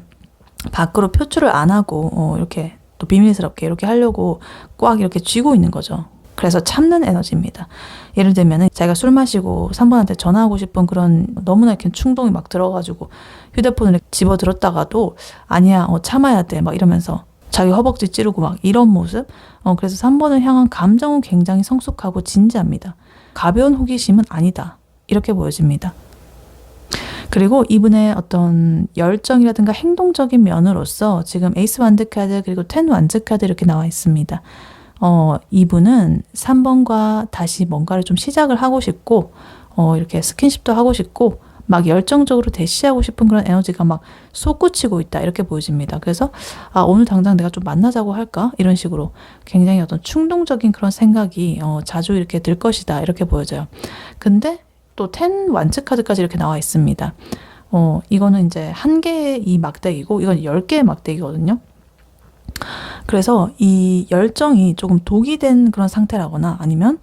S1: 밖으로 표출을 안 하고 이렇게 또 비밀스럽게 이렇게 하려고 꽉 이렇게 쥐고 있는 거죠. 그래서 참는 에너지입니다. 예를 들면 자기가 술 마시고 3번한테 전화하고 싶은 그런 너무나 이렇게 충동이 막 들어가지고 휴대폰을 집어 들었다가도 아니야 참아야 돼 막 이러면서 자기 허벅지 찌르고 막 이런 모습. 그래서 3번을 향한 감정은 굉장히 성숙하고 진지합니다. 가벼운 호기심은 아니다. 이렇게 보여집니다. 그리고 이분의 어떤 열정이라든가 행동적인 면으로서 지금 에이스 완드 카드 그리고 10 완즈 카드 이렇게 나와 있습니다. 이분은 3번과 다시 뭔가를 좀 시작을 하고 싶고 이렇게 스킨십도 하고 싶고 막 열정적으로 대시하고 싶은 그런 에너지가 막 솟구치고 있다 이렇게 보여집니다. 그래서 오늘 당장 내가 좀 만나자고 할까? 이런 식으로 굉장히 어떤 충동적인 그런 생각이 자주 이렇게 들 것이다 이렇게 보여져요. 근데 또 10 완츠 카드까지 이렇게 나와 있습니다. 이거는 이제 한 개의 이 막대기고 이건 10개의 막대기거든요. 그래서 이 열정이 조금 독이 된 그런 상태라거나 아니면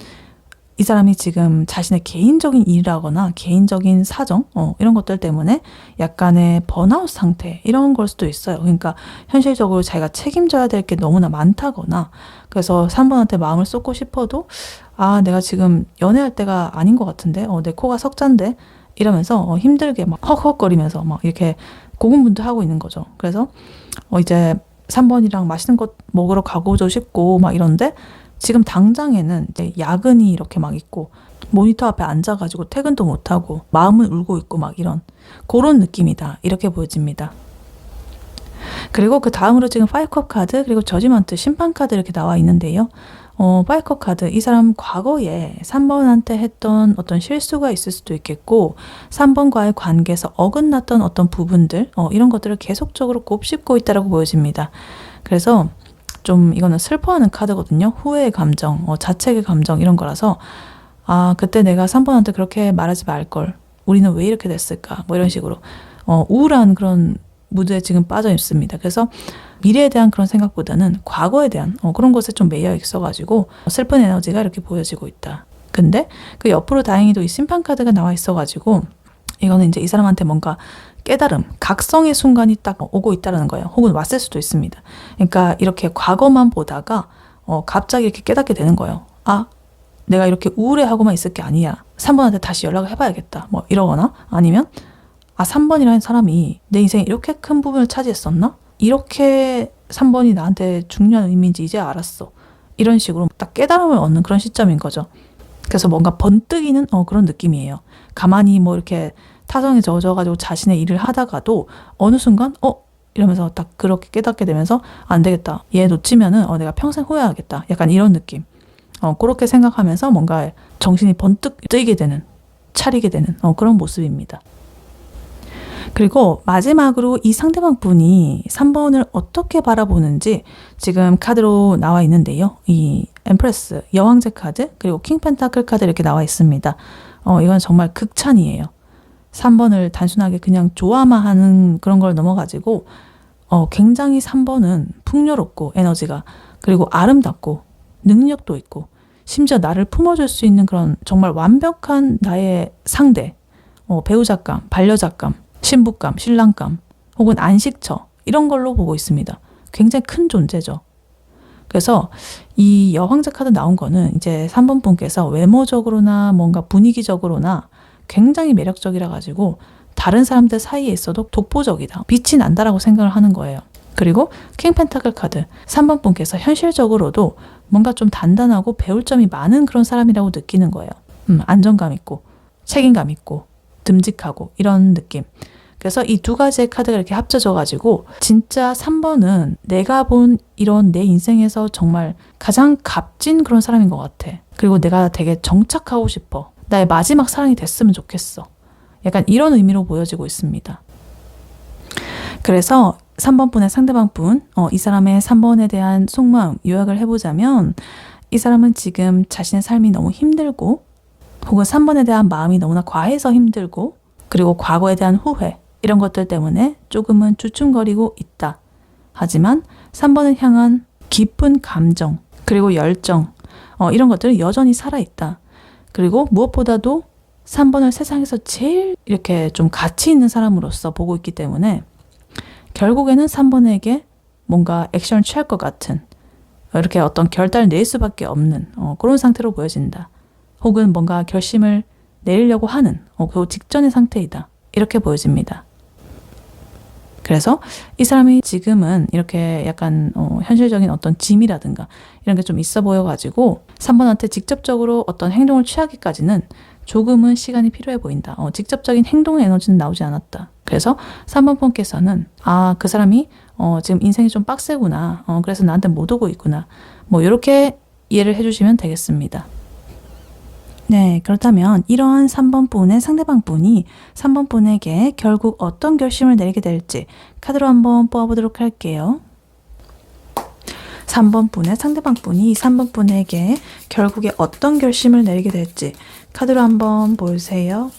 S1: 이 사람이 지금 자신의 개인적인 일이라거나 개인적인 사정 이런 것들 때문에 약간의 번아웃 상태 이런 걸 수도 있어요. 그러니까 현실적으로 자기가 책임져야 될 게 너무나 많다거나 그래서 3번한테 마음을 쏟고 싶어도 내가 지금 연애할 때가 아닌 것 같은데 내 코가 석잔데 이러면서 힘들게 막 헉헉거리면서 막 이렇게 고군분투하고 있는 거죠. 그래서 이제 3번이랑 맛있는 것 먹으러 가고도 싶고 막 이런데 지금 당장에는 이제 야근이 이렇게 막 있고 모니터 앞에 앉아가지고 퇴근도 못하고 마음은 울고 있고 막 이런 그런 느낌이다 이렇게 보여집니다. 그리고 그 다음으로 지금 5컵 카드 그리고 저지먼트 심판 카드 이렇게 나와 있는데요. 5컵 카드 이 사람 과거에 3번한테 했던 어떤 실수가 있을 수도 있겠고 3번과의 관계에서 어긋났던 어떤 부분들 이런 것들을 계속적으로 곱씹고 있다라고 보여집니다. 그래서 좀 이거는 슬퍼하는 카드거든요. 후회의 감정, 자책의 감정 이런 거라서 그때 내가 3번한테 그렇게 말하지 말걸. 우리는 왜 이렇게 됐을까? 뭐 이런 식으로 우울한 그런 무드에 지금 빠져 있습니다. 그래서 미래에 대한 그런 생각보다는 과거에 대한 그런 것에 좀 매여 있어가지고 슬픈 에너지가 이렇게 보여지고 있다. 근데 그 옆으로 다행히도 이 심판 카드가 나와 있어가지고 이거는 이제 이 사람한테 뭔가 깨달음, 각성의 순간이 딱 오고 있다는 거예요. 혹은 왔을 수도 있습니다. 그러니까 이렇게 과거만 보다가 갑자기 이렇게 깨닫게 되는 거예요. 내가 이렇게 우울해하고만 있을 게 아니야. 3번한테 다시 연락을 해봐야겠다. 뭐 이러거나 아니면 3번이라는 사람이 내 인생에 이렇게 큰 부분을 차지했었나? 이렇게 3번이 나한테 중요한 의미인지 이제 알았어. 이런 식으로 딱 깨달음을 얻는 그런 시점인 거죠. 그래서 뭔가 번뜩이는 그런 느낌이에요. 가만히 뭐 이렇게 타성에 젖어가지고 자신의 일을 하다가도 어느 순간 이러면서 딱 그렇게 깨닫게 되면서 안 되겠다. 얘 놓치면은 내가 평생 후회하겠다. 약간 이런 느낌. 그렇게 생각하면서 뭔가 정신이 번뜩 뜨이게 되는, 차리게 되는 그런 모습입니다. 그리고 마지막으로 이 상대방 분이 3번을 어떻게 바라보는지 지금 카드로 나와 있는데요. 이 엠프레스, 여왕제 카드, 그리고 킹 펜타클 카드 이렇게 나와 있습니다. 이건 정말 극찬이에요. 3번을 단순하게 그냥 좋아만 하는 그런 걸 넘어가지고 굉장히 3번은 풍요롭고 에너지가 그리고 아름답고 능력도 있고 심지어 나를 품어줄 수 있는 그런 정말 완벽한 나의 상대 배우자감, 반려자감, 신부감, 신랑감 혹은 안식처 이런 걸로 보고 있습니다. 굉장히 큰 존재죠. 그래서 이 여왕자 카드 나온 거는 이제 3번 분께서 외모적으로나 뭔가 분위기적으로나 굉장히 매력적이라 가지고 다른 사람들 사이에 있어도 독보적이다. 빛이 난다라고 생각을 하는 거예요. 그리고 킹 펜타클 카드 3번 분께서 현실적으로도 뭔가 좀 단단하고 배울 점이 많은 그런 사람이라고 느끼는 거예요. 안정감 있고 책임감 있고 듬직하고 이런 느낌. 그래서 이 두 가지의 카드가 이렇게 합쳐져 가지고 진짜 3번은 내가 본 이런 내 인생에서 정말 가장 값진 그런 사람인 것 같아. 그리고 내가 되게 정착하고 싶어. 나의 마지막 사랑이 됐으면 좋겠어. 약간 이런 의미로 보여지고 있습니다. 그래서 3번 분의 상대방 분, 이 사람의 3번에 대한 속마음 요약을 해보자면 이 사람은 지금 자신의 삶이 너무 힘들고 혹은 3번에 대한 마음이 너무나 과해서 힘들고 그리고 과거에 대한 후회 이런 것들 때문에 조금은 주춤거리고 있다. 하지만 3번을 향한 깊은 감정 그리고 열정 이런 것들은 여전히 살아있다. 그리고 무엇보다도 3번을 세상에서 제일 이렇게 좀 가치 있는 사람으로서 보고 있기 때문에 결국에는 3번에게 뭔가 액션을 취할 것 같은 이렇게 어떤 결단을 낼 수밖에 없는 그런 상태로 보여진다. 혹은 뭔가 결심을 내리려고 하는 그 직전의 상태이다. 이렇게 보여집니다. 그래서 이 사람이 지금은 이렇게 약간 현실적인 어떤 짐이라든가 이런 게 좀 있어 보여가지고 3번한테 직접적으로 어떤 행동을 취하기까지는 조금은 시간이 필요해 보인다. 직접적인 행동의 에너지는 나오지 않았다. 그래서 3번 분께서는 그 사람이 지금 인생이 좀 빡세구나. 그래서 나한테 못 오고 있구나. 뭐 이렇게 이해를 해주시면 되겠습니다. 네, 그렇다면 이러한 3번 분의 상대방 분이 3번 분에게 결국 어떤 결심을 내리게 될지 카드로 한번 뽑아보도록 할게요. 3번 분의 상대방 분이 3번 분에게 결국에 어떤 결심을 내리게 될지 카드로 한번 보세요.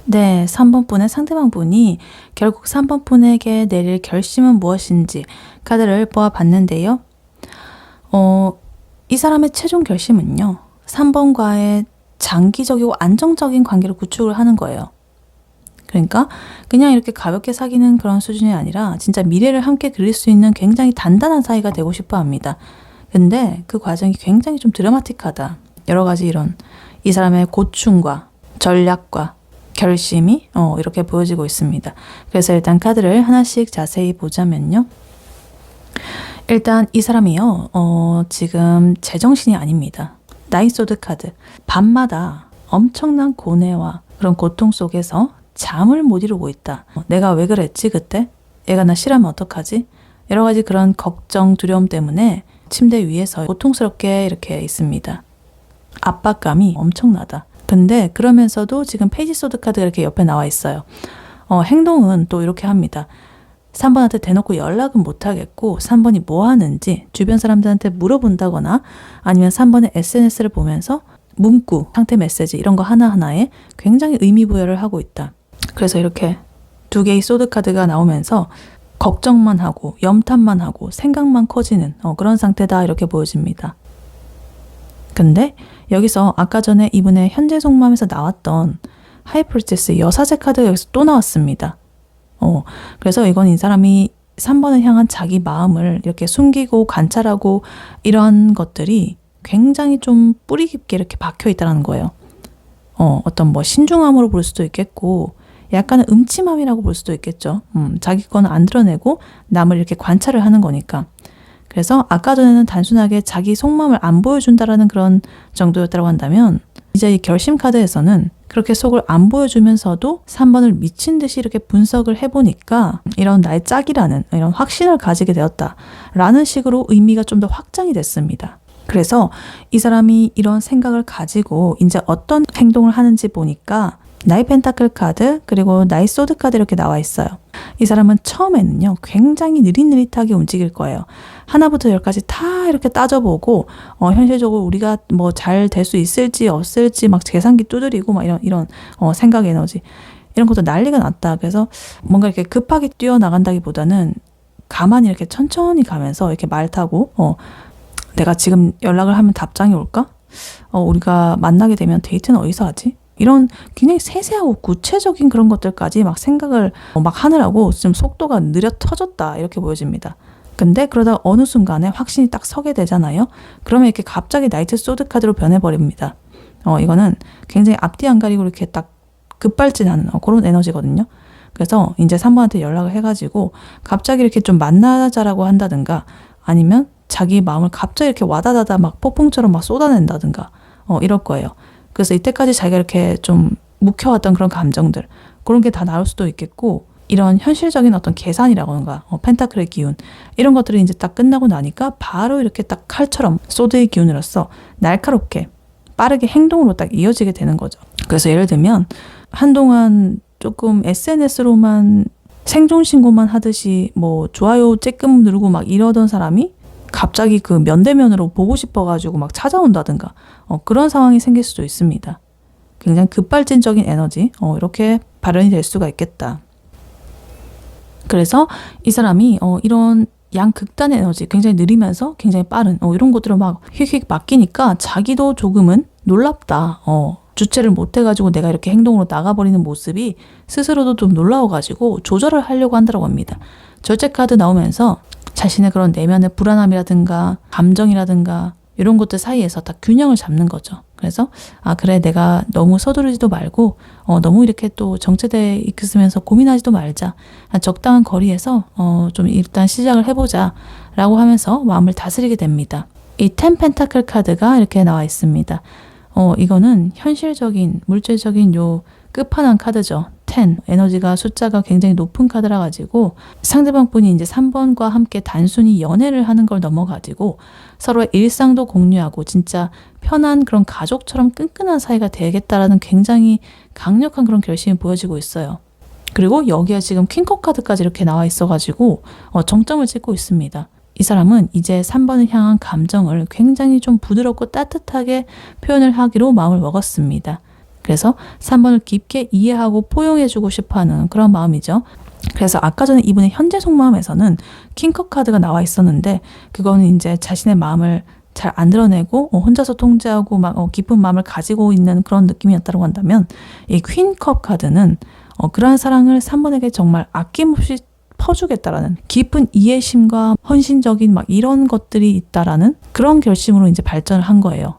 S1: 네, 3번 분의 상대방 분이 결국 3번 분에게 내릴 결심은 무엇인지 카드를 뽑아봤는데요. 이 사람의 최종 결심은요. 3번과의 장기적이고 안정적인 관계를 구축을 하는 거예요. 그러니까 그냥 이렇게 가볍게 사귀는 그런 수준이 아니라 진짜 미래를 함께 그릴 수 있는 굉장히 단단한 사이가 되고 싶어 합니다. 근데 그 과정이 굉장히 좀 드라마틱하다. 여러 가지 이런 이 사람의 고충과 전략과 결심이 이렇게 보여지고 있습니다. 그래서 일단 카드를 하나씩 자세히 보자면요. 일단 이 사람이요. 지금 제정신이 아닙니다. 나이소드 카드. 밤마다 엄청난 고뇌와 그런 고통 속에서 잠을 못 이루고 있다. 내가 왜 그랬지 그때? 얘가 나 싫어하면 어떡하지? 여러 가지 그런 걱정, 두려움 때문에 침대 위에서 고통스럽게 이렇게 있습니다. 압박감이 엄청나다. 근데 그러면서도 지금 페이지 소드 카드가 이렇게 옆에 나와 있어요. 행동은 또 이렇게 합니다. 3번한테 대놓고 연락은 못 하겠고 3번이 뭐 하는지 주변 사람들한테 물어본다거나 아니면 3번의 SNS를 보면서 문구, 상태 메시지 이런 거 하나하나에 굉장히 의미 부여를 하고 있다. 그래서 이렇게 두 개의 소드 카드가 나오면서 걱정만 하고 염탐만 하고 생각만 커지는 그런 상태다 이렇게 보여집니다. 근데 여기서 아까 전에 이분의 현재 속마음에서 나왔던 하이프리티스 여사제 카드가 여기서 또 나왔습니다. 그래서 이건 이 사람이 3번을 향한 자기 마음을 이렇게 숨기고 관찰하고 이런 것들이 굉장히 좀 뿌리 깊게 이렇게 박혀 있다는 거예요. 어떤 뭐 신중함으로 볼 수도 있겠고 약간은 음침함이라고 볼 수도 있겠죠. 자기 거는 안 드러내고 남을 이렇게 관찰을 하는 거니까. 그래서 아까 전에는 단순하게 자기 속마음을 안 보여준다라는 그런 정도였다고 한다면 이제 이 결심 카드에서는 그렇게 속을 안 보여주면서도 3번을 미친 듯이 이렇게 분석을 해보니까 이런 나의 짝이라는 이런 확신을 가지게 되었다라는 식으로 의미가 좀 더 확장이 됐습니다. 그래서 이 사람이 이런 생각을 가지고 이제 어떤 행동을 하는지 보니까 나이 펜타클 카드 그리고 나이 소드 카드 이렇게 나와 있어요. 이 사람은 처음에는요 굉장히 느릿느릿하게 움직일 거예요. 하나부터 열까지 다 이렇게 따져보고 현실적으로 우리가 뭐 잘 될 수 있을지 없을지 막 계산기 두드리고 막 이런 생각 에너지 이런 것도 난리가 났다. 그래서 뭔가 이렇게 급하게 뛰어나간다기보다는 가만히 이렇게 천천히 가면서 이렇게 말 타고 내가 지금 연락을 하면 답장이 올까? 우리가 만나게 되면 데이트는 어디서 하지? 이런 굉장히 세세하고 구체적인 그런 것들까지 막 생각을 막 하느라고 좀 속도가 느려 터졌다 이렇게 보여집니다. 근데 그러다 어느 순간에 확신이 딱 서게 되잖아요. 그러면 이렇게 갑자기 나이트 소드 카드로 변해버립니다. 이거는 굉장히 앞뒤 안 가리고 이렇게 딱 급발진하는 그런 에너지거든요. 그래서 이제 3번한테 연락을 해가지고 갑자기 이렇게 좀 만나자라고 한다든가 아니면 자기 마음을 갑자기 이렇게 와다다다 막 폭풍처럼 막 쏟아낸다든가 이럴 거예요. 그래서 이때까지 자기가 이렇게 좀 묵혀왔던 그런 감정들 그런 게 다 나올 수도 있겠고 이런 현실적인 어떤 계산이라던가 펜타클의 기운 이런 것들이 이제 딱 끝나고 나니까 바로 이렇게 딱 칼처럼 소드의 기운으로서 날카롭게 빠르게 행동으로 딱 이어지게 되는 거죠. 그래서 예를 들면 한동안 조금 SNS로만 생존 신고만 하듯이 뭐 좋아요 쬐끔 누르고 막 이러던 사람이 갑자기 그 면대면으로 보고 싶어가지고 막 찾아온다든가 그런 상황이 생길 수도 있습니다. 굉장히 급발진적인 에너지 이렇게 발현이 될 수가 있겠다. 그래서 이 사람이 이런 양극단의 에너지 굉장히 느리면서 굉장히 빠른 이런 것들을 막 휙휙 맡기니까 자기도 조금은 놀랍다. 주체를 못해가지고 내가 이렇게 행동으로 나가버리는 모습이 스스로도 좀 놀라워가지고 조절을 하려고 한다고 합니다. 절제 카드 나오면서 자신의 그런 내면의 불안함이라든가 감정이라든가 이런 것들 사이에서 다 균형을 잡는 거죠. 그래서 그래, 내가 너무 서두르지도 말고 너무 이렇게 또 정체돼 있으면서 고민하지도 말자. 적당한 거리에서 좀 일단 시작을 해보자 라고 하면서 마음을 다스리게 됩니다. 이 10 펜타클 카드가 이렇게 나와 있습니다. 이거는 현실적인 물질적인 요 끝판왕 카드죠. 10. 에너지가 숫자가 굉장히 높은 카드라 가지고 상대방 분이 이제 3번과 함께 단순히 연애를 하는 걸 넘어가지고 서로의 일상도 공유하고 진짜 편한 그런 가족처럼 끈끈한 사이가 되겠다라는 굉장히 강력한 그런 결심이 보여지고 있어요. 그리고 여기에 지금 퀸컵 카드까지 이렇게 나와 있어가지고 정점을 찍고 있습니다. 이 사람은 이제 3번을 향한 감정을 굉장히 좀 부드럽고 따뜻하게 표현을 하기로 마음을 먹었습니다. 그래서 3번을 깊게 이해하고 포용해주고 싶어하는 그런 마음이죠. 그래서 아까 전에 이분의 현재 속마음에서는 킹컵 카드가 나와 있었는데 그거는 이제 자신의 마음을 잘 안 드러내고 혼자서 통제하고 막 깊은 마음을 가지고 있는 그런 느낌이었다고 한다면 이 퀸컵 카드는 그러한 사랑을 3번에게 정말 아낌없이 퍼주겠다라는 깊은 이해심과 헌신적인 막 이런 것들이 있다라는 그런 결심으로 이제 발전을 한 거예요.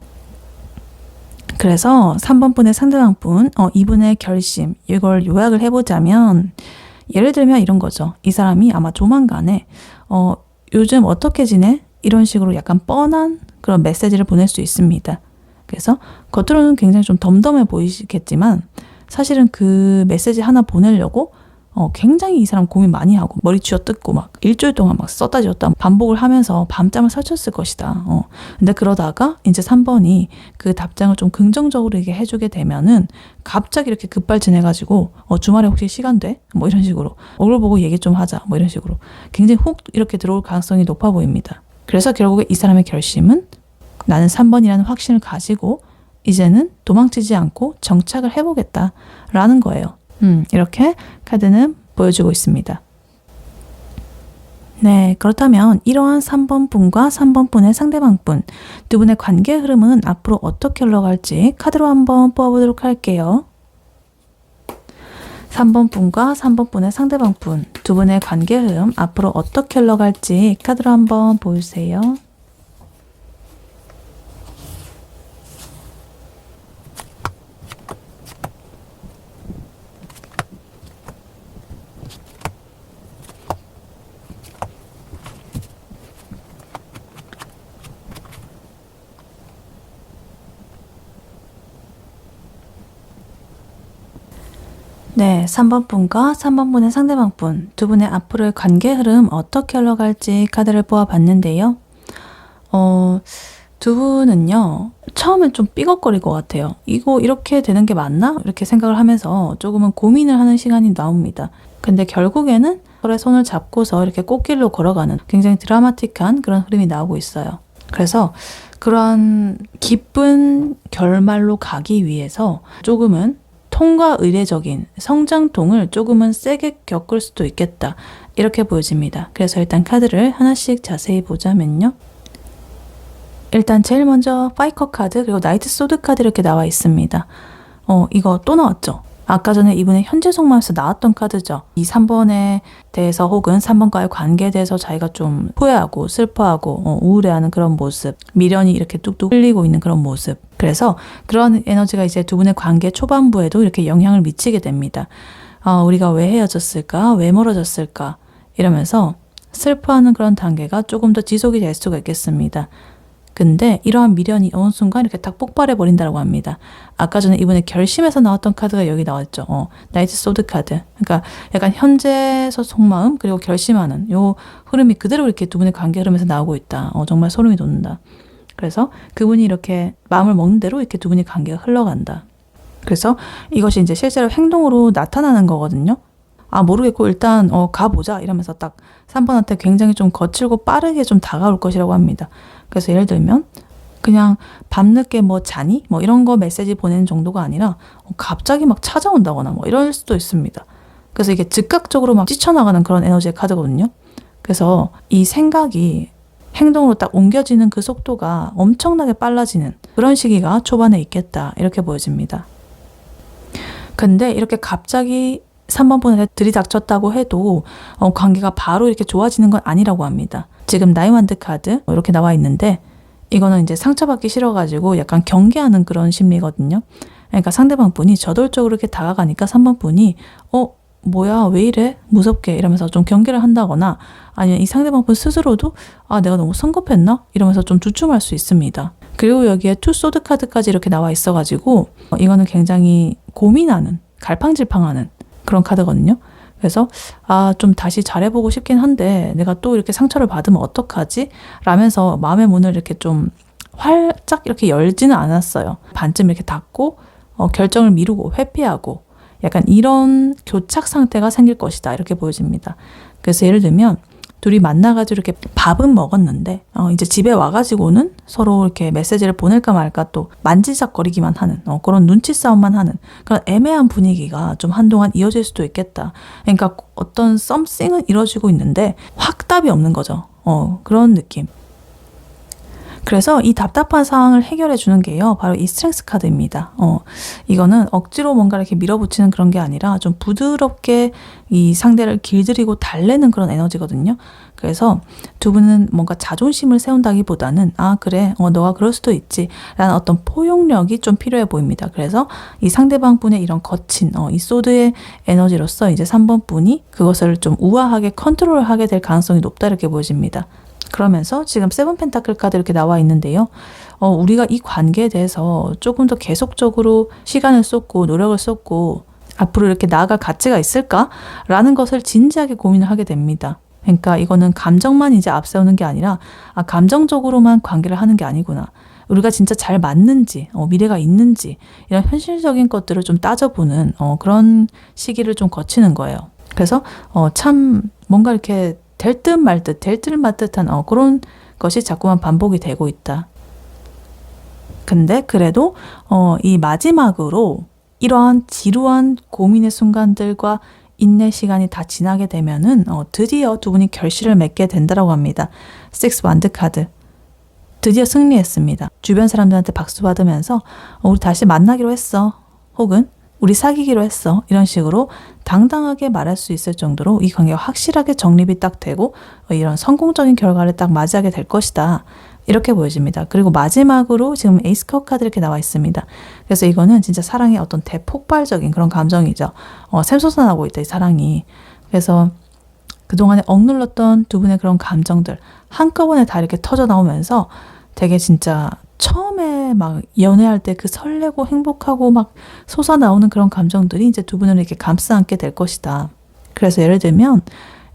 S1: 그래서 3번 분의 상대방 분, 이분의 결심, 이걸 요약을 해보자면 예를 들면 이런 거죠. 이 사람이 아마 조만간에 요즘 어떻게 지내? 이런 식으로 약간 뻔한 그런 메시지를 보낼 수 있습니다. 그래서 겉으로는 굉장히 좀 덤덤해 보이시겠지만 사실은 그 메시지 하나 보내려고 굉장히 이 사람 고민 많이 하고 머리 쥐어뜯고 막 일주일 동안 막 썼다 지었다 반복을 하면서 밤잠을 설쳤을 것이다. 근데 그러다가 이제 3번이 그 답장을 좀 긍정적으로 이렇게 해주게 되면은 갑자기 이렇게 급발진해가지고 주말에 혹시 시간 돼? 뭐 이런 식으로 얼굴 보고 얘기 좀 하자. 뭐 이런 식으로 굉장히 훅 이렇게 들어올 가능성이 높아 보입니다. 그래서 결국에 이 사람의 결심은 나는 3번이라는 확신을 가지고 이제는 도망치지 않고 정착을 해보겠다라는 거예요. 이렇게 카드는 보여주고 있습니다. 네, 그렇다면 이러한 3번 분과 3번 분의 상대방 분 두 분의 관계 흐름은 앞으로 어떻게 흘러갈지 카드로 한번 뽑아보도록 할게요. 3번 분과 3번 분의 상대방 분 두 분의 관계 흐름 앞으로 어떻게 흘러갈지 카드로 한번 보여주세요. 네, 3번 분과 3번 분의 상대방 분 두 분의 앞으로의 관계 흐름 어떻게 흘러갈지 카드를 뽑아봤는데요. 두 분은요, 처음엔 좀 삐걱거릴 것 같아요. 이거 이렇게 되는 게 맞나? 이렇게 생각을 하면서 조금은 고민을 하는 시간이 나옵니다. 근데 결국에는 서로의 손을 잡고서 이렇게 꽃길로 걸어가는 굉장히 드라마틱한 그런 흐름이 나오고 있어요. 그래서 그런 기쁜 결말로 가기 위해서 조금은 통과 의례적인 성장통을 조금은 세게 겪을 수도 있겠다. 이렇게 보여집니다. 그래서 일단 카드를 하나씩 자세히 보자면요. 일단 제일 먼저 파이커 카드 그리고 나이트 소드 카드 이렇게 나와 있습니다. 이거 또 나왔죠. 아까 전에 이분의 현재 속마음에서 나왔던 카드죠. 이 3번에 대해서 혹은 3번과의 관계에 대해서 자기가 좀 후회하고 슬퍼하고 우울해하는 그런 모습, 미련이 이렇게 뚝뚝 흘리고 있는 그런 모습. 그래서 그런 에너지가 이제 두 분의 관계 초반부에도 이렇게 영향을 미치게 됩니다. 우리가 왜 헤어졌을까? 왜 멀어졌을까? 이러면서 슬퍼하는 그런 단계가 조금 더 지속이 될 수가 있겠습니다. 근데 이러한 미련이 어느 순간 이렇게 딱 폭발해 버린다고 합니다. 아까 전에 이번에 결심에서 나왔던 카드가 여기 나왔죠. 나이트 소드 카드. 그러니까 약간 현재서 속마음 그리고 결심하는 요 흐름이 그대로 이렇게 두 분의 관계 흐름에서 나오고 있다. 정말 소름이 돋는다. 그래서 그분이 이렇게 마음을 먹는 대로 이렇게 두 분의 관계가 흘러간다. 그래서 이것이 이제 실제로 행동으로 나타나는 거거든요. 모르겠고 일단 가보자 이러면서 딱 3번한테 굉장히 좀 거칠고 빠르게 좀 다가올 것이라고 합니다. 그래서 예를 들면 그냥 밤늦게 뭐 자니? 뭐 이런 거 메시지 보내는 정도가 아니라 갑자기 막 찾아온다거나 뭐 이럴 수도 있습니다. 그래서 이게 즉각적으로 막 뛰쳐나가는 그런 에너지의 카드거든요. 그래서 이 생각이 행동으로 딱 옮겨지는 그 속도가 엄청나게 빨라지는 그런 시기가 초반에 있겠다 이렇게 보여집니다. 근데 이렇게 갑자기 3번 분한테 들이닥쳤다고 해도 관계가 바로 이렇게 좋아지는 건 아니라고 합니다. 지금 나이완드 카드 이렇게 나와 있는데 이거는 이제 상처받기 싫어가지고 약간 경계하는 그런 심리거든요. 그러니까 상대방 분이 저돌적으로 이렇게 다가가니까 3번 분이 뭐야 왜 이래? 무섭게 이러면서 좀 경계를 한다거나 아니면 이 상대방 분 스스로도 내가 너무 성급했나? 이러면서 좀 주춤할 수 있습니다. 그리고 여기에 투 소드 카드까지 이렇게 나와 있어가지고 이거는 굉장히 고민하는, 갈팡질팡하는 그런 카드거든요. 그래서 좀 다시 잘해보고 싶긴 한데 내가 또 이렇게 상처를 받으면 어떡하지? 라면서 마음의 문을 이렇게 좀 활짝 이렇게 열지는 않았어요. 반쯤 이렇게 닫고 결정을 미루고 회피하고 약간 이런 교착 상태가 생길 것이다 이렇게 보여집니다. 그래서 예를 들면 둘이 만나가지고 이렇게 밥은 먹었는데 이제 집에 와가지고는 서로 이렇게 메시지를 보낼까 말까 또 만지작거리기만 하는 그런 눈치 싸움만 하는 그런 애매한 분위기가 좀 한동안 이어질 수도 있겠다. 그러니까 어떤 썸씽은 이루어지고 있는데 확답이 없는 거죠. 그런 느낌. 그래서 이 답답한 상황을 해결해 주는 게요. 바로 이 스트렝스 카드입니다. 이거는 억지로 뭔가 이렇게 밀어붙이는 그런 게 아니라 좀 부드럽게 이 상대를 길들이고 달래는 그런 에너지거든요. 그래서 두 분은 뭔가 자존심을 세운다기보다는 그래, 너가 그럴 수도 있지 라는 어떤 포용력이 좀 필요해 보입니다. 그래서 이 상대방 분의 이런 거친 이 소드의 에너지로서 이제 3번 분이 그것을 좀 우아하게 컨트롤하게 될 가능성이 높다 이렇게 보여집니다. 그러면서 지금 세븐 펜타클 카드 이렇게 나와 있는데요. 우리가 이 관계에 대해서 조금 더 계속적으로 시간을 쏟고 노력을 쏟고 앞으로 이렇게 나아갈 가치가 있을까라는 것을 진지하게 고민을 하게 됩니다. 그러니까 이거는 감정만 이제 앞세우는 게 아니라 감정적으로만 관계를 하는 게 아니구나. 우리가 진짜 잘 맞는지, 미래가 있는지 이런 현실적인 것들을 좀 따져보는 그런 시기를 좀 거치는 거예요. 그래서 참 뭔가 이렇게 될 듯 말 듯, 될 듯 말 듯한 그런 것이 자꾸만 반복이 되고 있다. 근데 그래도 이 마지막으로 이러한 지루한 고민의 순간들과 인내 시간이 다 지나게 되면은 드디어 두 분이 결실을 맺게 된다고 합니다. 6 완드 카드. 드디어 승리했습니다. 주변 사람들한테 박수 받으면서 우리 다시 만나기로 했어. 혹은 우리 사귀기로 했어. 이런 식으로 당당하게 말할 수 있을 정도로 이 관계가 확실하게 정립이 딱 되고 이런 성공적인 결과를 딱 맞이하게 될 것이다. 이렇게 보여집니다. 그리고 마지막으로 지금 에이스 컵 카드 이렇게 나와 있습니다. 그래서 이거는 진짜 사랑의 어떤 대폭발적인 그런 감정이죠. 샘솟아나고 있다, 이 사랑이. 그래서 그동안에 억눌렀던 두 분의 그런 감정들 한꺼번에 다 이렇게 터져 나오면서 되게 진짜 처음에 막 연애할 때 그 설레고 행복하고 막 솟아나오는 그런 감정들이 이제 두 분을 이렇게 감싸 안게 될 것이다. 그래서 예를 들면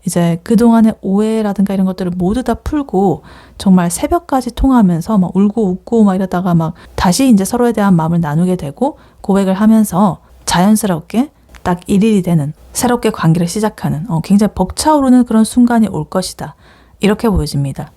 S1: 이제 그동안의 오해라든가 이런 것들을 모두 다 풀고 정말 새벽까지 통화하면서 막 울고 웃고 막 이러다가 막 다시 이제 서로에 대한 마음을 나누게 되고 고백을 하면서 자연스럽게 딱 일일이 되는 새롭게 관계를 시작하는 굉장히 벅차오르는 그런 순간이 올 것이다. 이렇게 보여집니다.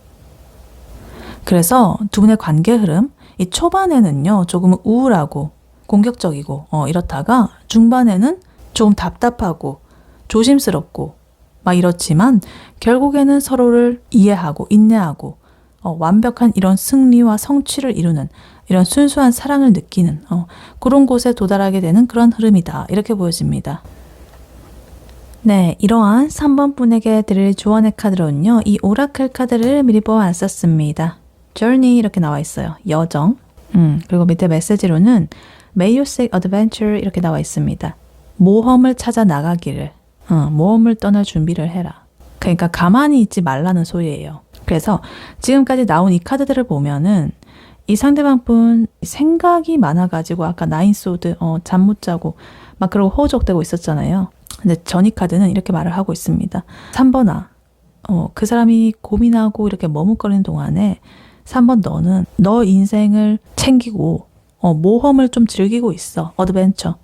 S1: 그래서 두 분의 관계 흐름, 이 초반에는요, 조금 우울하고 공격적이고 이렇다가 중반에는 조금 답답하고 조심스럽고 막 이렇지만 결국에는 서로를 이해하고 인내하고 완벽한 이런 승리와 성취를 이루는 이런 순수한 사랑을 느끼는 그런 곳에 도달하게 되는 그런 흐름이다. 이렇게 보여집니다. 네, 이러한 3번 분에게 드릴 조언의 카드로는요, 이 오라클 카드를 미리 뽑아왔었습니다. journey 이렇게 나와 있어요. 여정. 그리고 밑에 메시지로는 May you seek adventure 이렇게 나와 있습니다. 모험을 찾아 나가기를, 모험을 떠날 준비를 해라. 그러니까 가만히 있지 말라는 소리예요. 그래서 지금까지 나온 이 카드들을 보면은 이 상대방 분 생각이 많아가지고 아까 나인 소드 잠 못 자고 막 그러고 허우적대고 있었잖아요. 근데 전이 카드는 이렇게 말을 하고 있습니다. 3번아, 그 사람이 고민하고 이렇게 머뭇거리는 동안에 3번 너는 너 인생을 챙기고 모험을 좀 즐기고 있어. 어드벤처.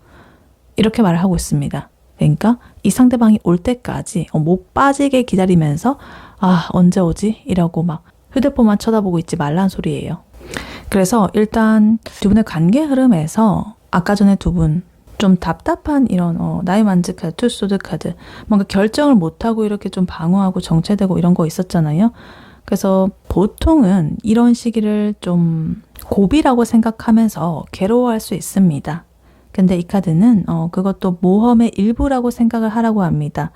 S1: 이렇게 말을 하고 있습니다. 그러니까 이 상대방이 올 때까지 못 빠지게 기다리면서 언제 오지? 이라고 막 휴대폰만 쳐다보고 있지 말란 소리예요. 그래서 일단 두 분의 관계 흐름에서 아까 전에 두 분 좀 답답한 이런 나인 완드 카드, 투 소드 카드 뭔가 결정을 못하고 이렇게 좀 방어하고 정체되고 이런 거 있었잖아요. 그래서 보통은 이런 시기를 좀 고비라고 생각하면서 괴로워할 수 있습니다. 근데 이 카드는 그것도 모험의 일부라고 생각을 하라고 합니다.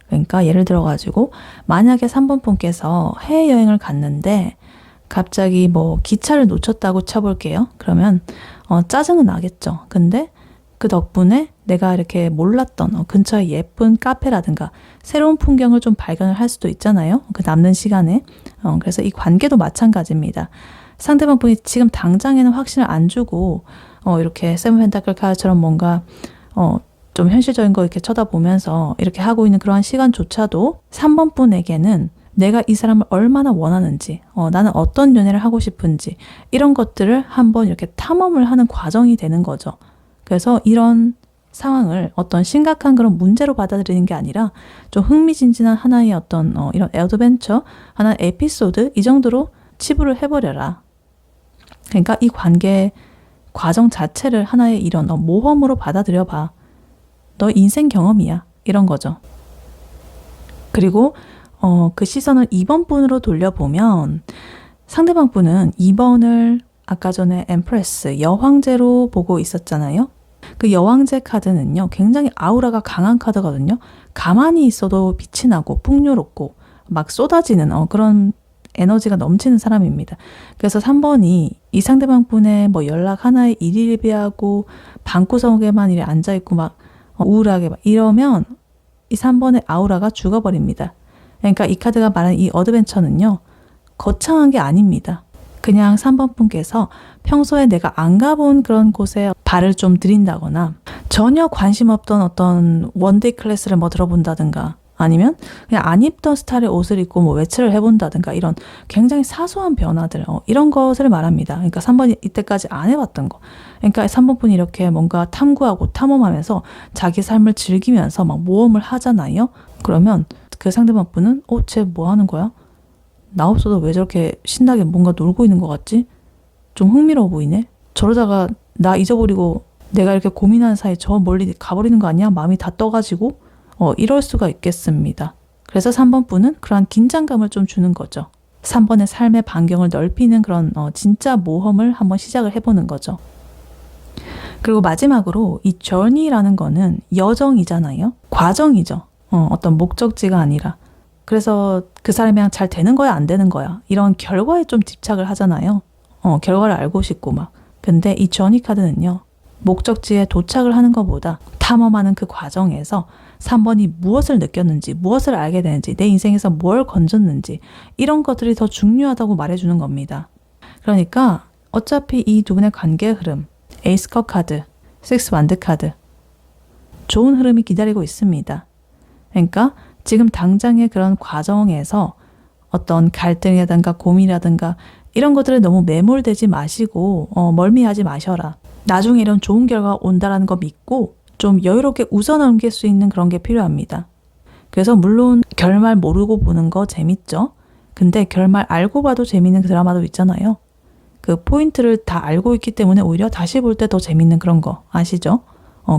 S1: 그러니까 예를 들어가지고 만약에 3번 분께서 해외여행을 갔는데 갑자기 뭐 기차를 놓쳤다고 쳐볼게요. 그러면 짜증은 나겠죠. 근데 그 덕분에 내가 이렇게 몰랐던 근처에 예쁜 카페라든가 새로운 풍경을 좀 발견을 할 수도 있잖아요. 그 남는 시간에. 그래서 이 관계도 마찬가지입니다. 상대방 분이 지금 당장에는 확신을 안 주고 이렇게 세븐 펜타클 카드처럼 뭔가 좀 현실적인 거 이렇게 쳐다보면서 이렇게 하고 있는 그러한 시간조차도 3번 분에게는 내가 이 사람을 얼마나 원하는지, 나는 어떤 연애를 하고 싶은지 이런 것들을 한번 이렇게 탐험을 하는 과정이 되는 거죠. 그래서 이런 상황을 어떤 심각한 그런 문제로 받아들이는 게 아니라 좀 흥미진진한 하나의 어떤 이런 어드벤처, 하나의 에피소드 이 정도로 치부를 해버려라. 그러니까 이 관계 과정 자체를 하나의 이런 모험으로 받아들여봐. 너 인생 경험이야. 이런 거죠. 그리고 그 시선을 2번 분으로 돌려보면 상대방 분은 2번을 아까 전에 엠프레스, 여황제로 보고 있었잖아요. 그 여왕제 카드는요, 굉장히 아우라가 강한 카드거든요. 가만히 있어도 빛이 나고 풍요롭고 막 쏟아지는 그런 에너지가 넘치는 사람입니다. 그래서 3번이 이 상대방 분의 뭐 연락 하나에 일일비하고 방구석에만 이렇게 앉아있고 막 우울하게 막 이러면 이 3번의 아우라가 죽어버립니다. 그러니까 이 카드가 말하는 이 어드벤처는요, 거창한 게 아닙니다. 그냥 3번 분께서 평소에 내가 안 가본 그런 곳에 발을 좀 들인다거나 전혀 관심 없던 어떤 원데이 클래스를 뭐 들어본다든가 아니면 그냥 안 입던 스타일의 옷을 입고 뭐 외출을 해본다든가 이런 굉장히 사소한 변화들 이런 것을 말합니다. 그러니까 3번이 이때까지 안 해봤던 거. 그러니까 3번 분이 이렇게 뭔가 탐구하고 탐험하면서 자기 삶을 즐기면서 막 모험을 하잖아요. 그러면 그 상대방 분은 쟤 뭐 하는 거야? 나 없어도 왜 저렇게 신나게 뭔가 놀고 있는 것 같지? 좀 흥미로워 보이네? 저러다가 나 잊어버리고 내가 이렇게 고민하는 사이에 저 멀리 가버리는 거 아니야? 마음이 다 떠가지고 이럴 수가 있겠습니다. 그래서 3번 분은 그러한 긴장감을 좀 주는 거죠. 3번의 삶의 반경을 넓히는 그런 진짜 모험을 한번 시작을 해보는 거죠. 그리고 마지막으로 이 journey라는 거는 여정이잖아요. 과정이죠. 어떤 목적지가 아니라. 그래서 그 사람이랑 잘 되는 거야 안 되는 거야 이런 결과에 좀 집착을 하잖아요. 결과를 알고 싶고 막. 근데 이 journey 카드는요, 목적지에 도착을 하는 것보다 탐험하는 그 과정에서 3번이 무엇을 느꼈는지, 무엇을 알게 되는지, 내 인생에서 뭘 건졌는지 이런 것들이 더 중요하다고 말해주는 겁니다. 그러니까 어차피 이 두 분의 관계의 흐름, 에이스 컵 카드, 식스 완드 카드 좋은 흐름이 기다리고 있습니다. 그러니까 지금 당장의 그런 과정에서 어떤 갈등이라든가 고민이라든가 이런 것들에 너무 매몰되지 마시고 멀미하지 마셔라. 나중에 이런 좋은 결과가 온다라는 거 믿고 좀 여유롭게 웃어넘길 수 있는 그런 게 필요합니다. 그래서 물론 결말 모르고 보는 거 재밌죠. 근데 결말 알고 봐도 재밌는 그 드라마도 있잖아요. 그 포인트를 다 알고 있기 때문에 오히려 다시 볼 때 더 재밌는 그런 거 아시죠?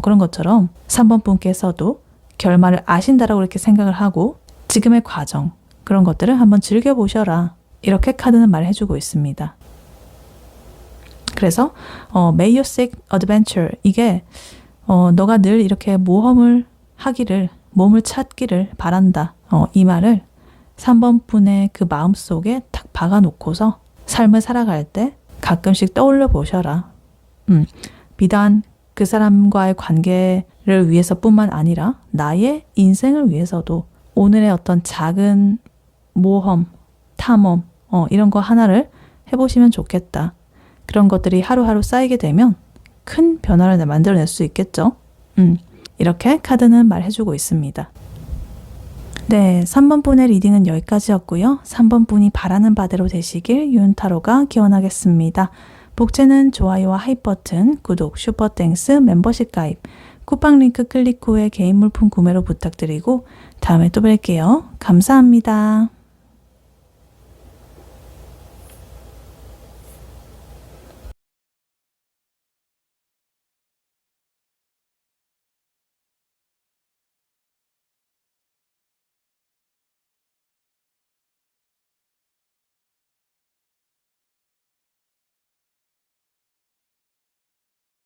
S1: 그런 것처럼 3번 분께서도 결말을 아신다라고 이렇게 생각을 하고 지금의 과정 그런 것들을 한번 즐겨보셔라. 이렇게 카드는 말해주고 있습니다. 그래서 May you seek adventure 이게 너가 늘 이렇게 모험을 하기를, 몸을 찾기를 바란다. 이 말을 3번 분의 그 마음속에 탁 박아놓고서 삶을 살아갈 때 가끔씩 떠올려 보셔라. 비단 그 사람과의 관계를 위해서뿐만 아니라 나의 인생을 위해서도 오늘의 어떤 작은 모험, 탐험 이런 거 하나를 해보시면 좋겠다. 그런 것들이 하루하루 쌓이게 되면 큰 변화를 만들어낼 수 있겠죠. 이렇게 카드는 말해주고 있습니다. 네, 3번 분의 리딩은 여기까지였고요. 3번 분이 바라는 바대로 되시길 윤타로가 기원하겠습니다. 복제는 좋아요와 하이 버튼, 구독, 슈퍼땡스, 멤버십 가입, 쿠팡 링크 클릭 후에 개인 물품 구매로 부탁드리고 다음에 또 뵐게요. 감사합니다.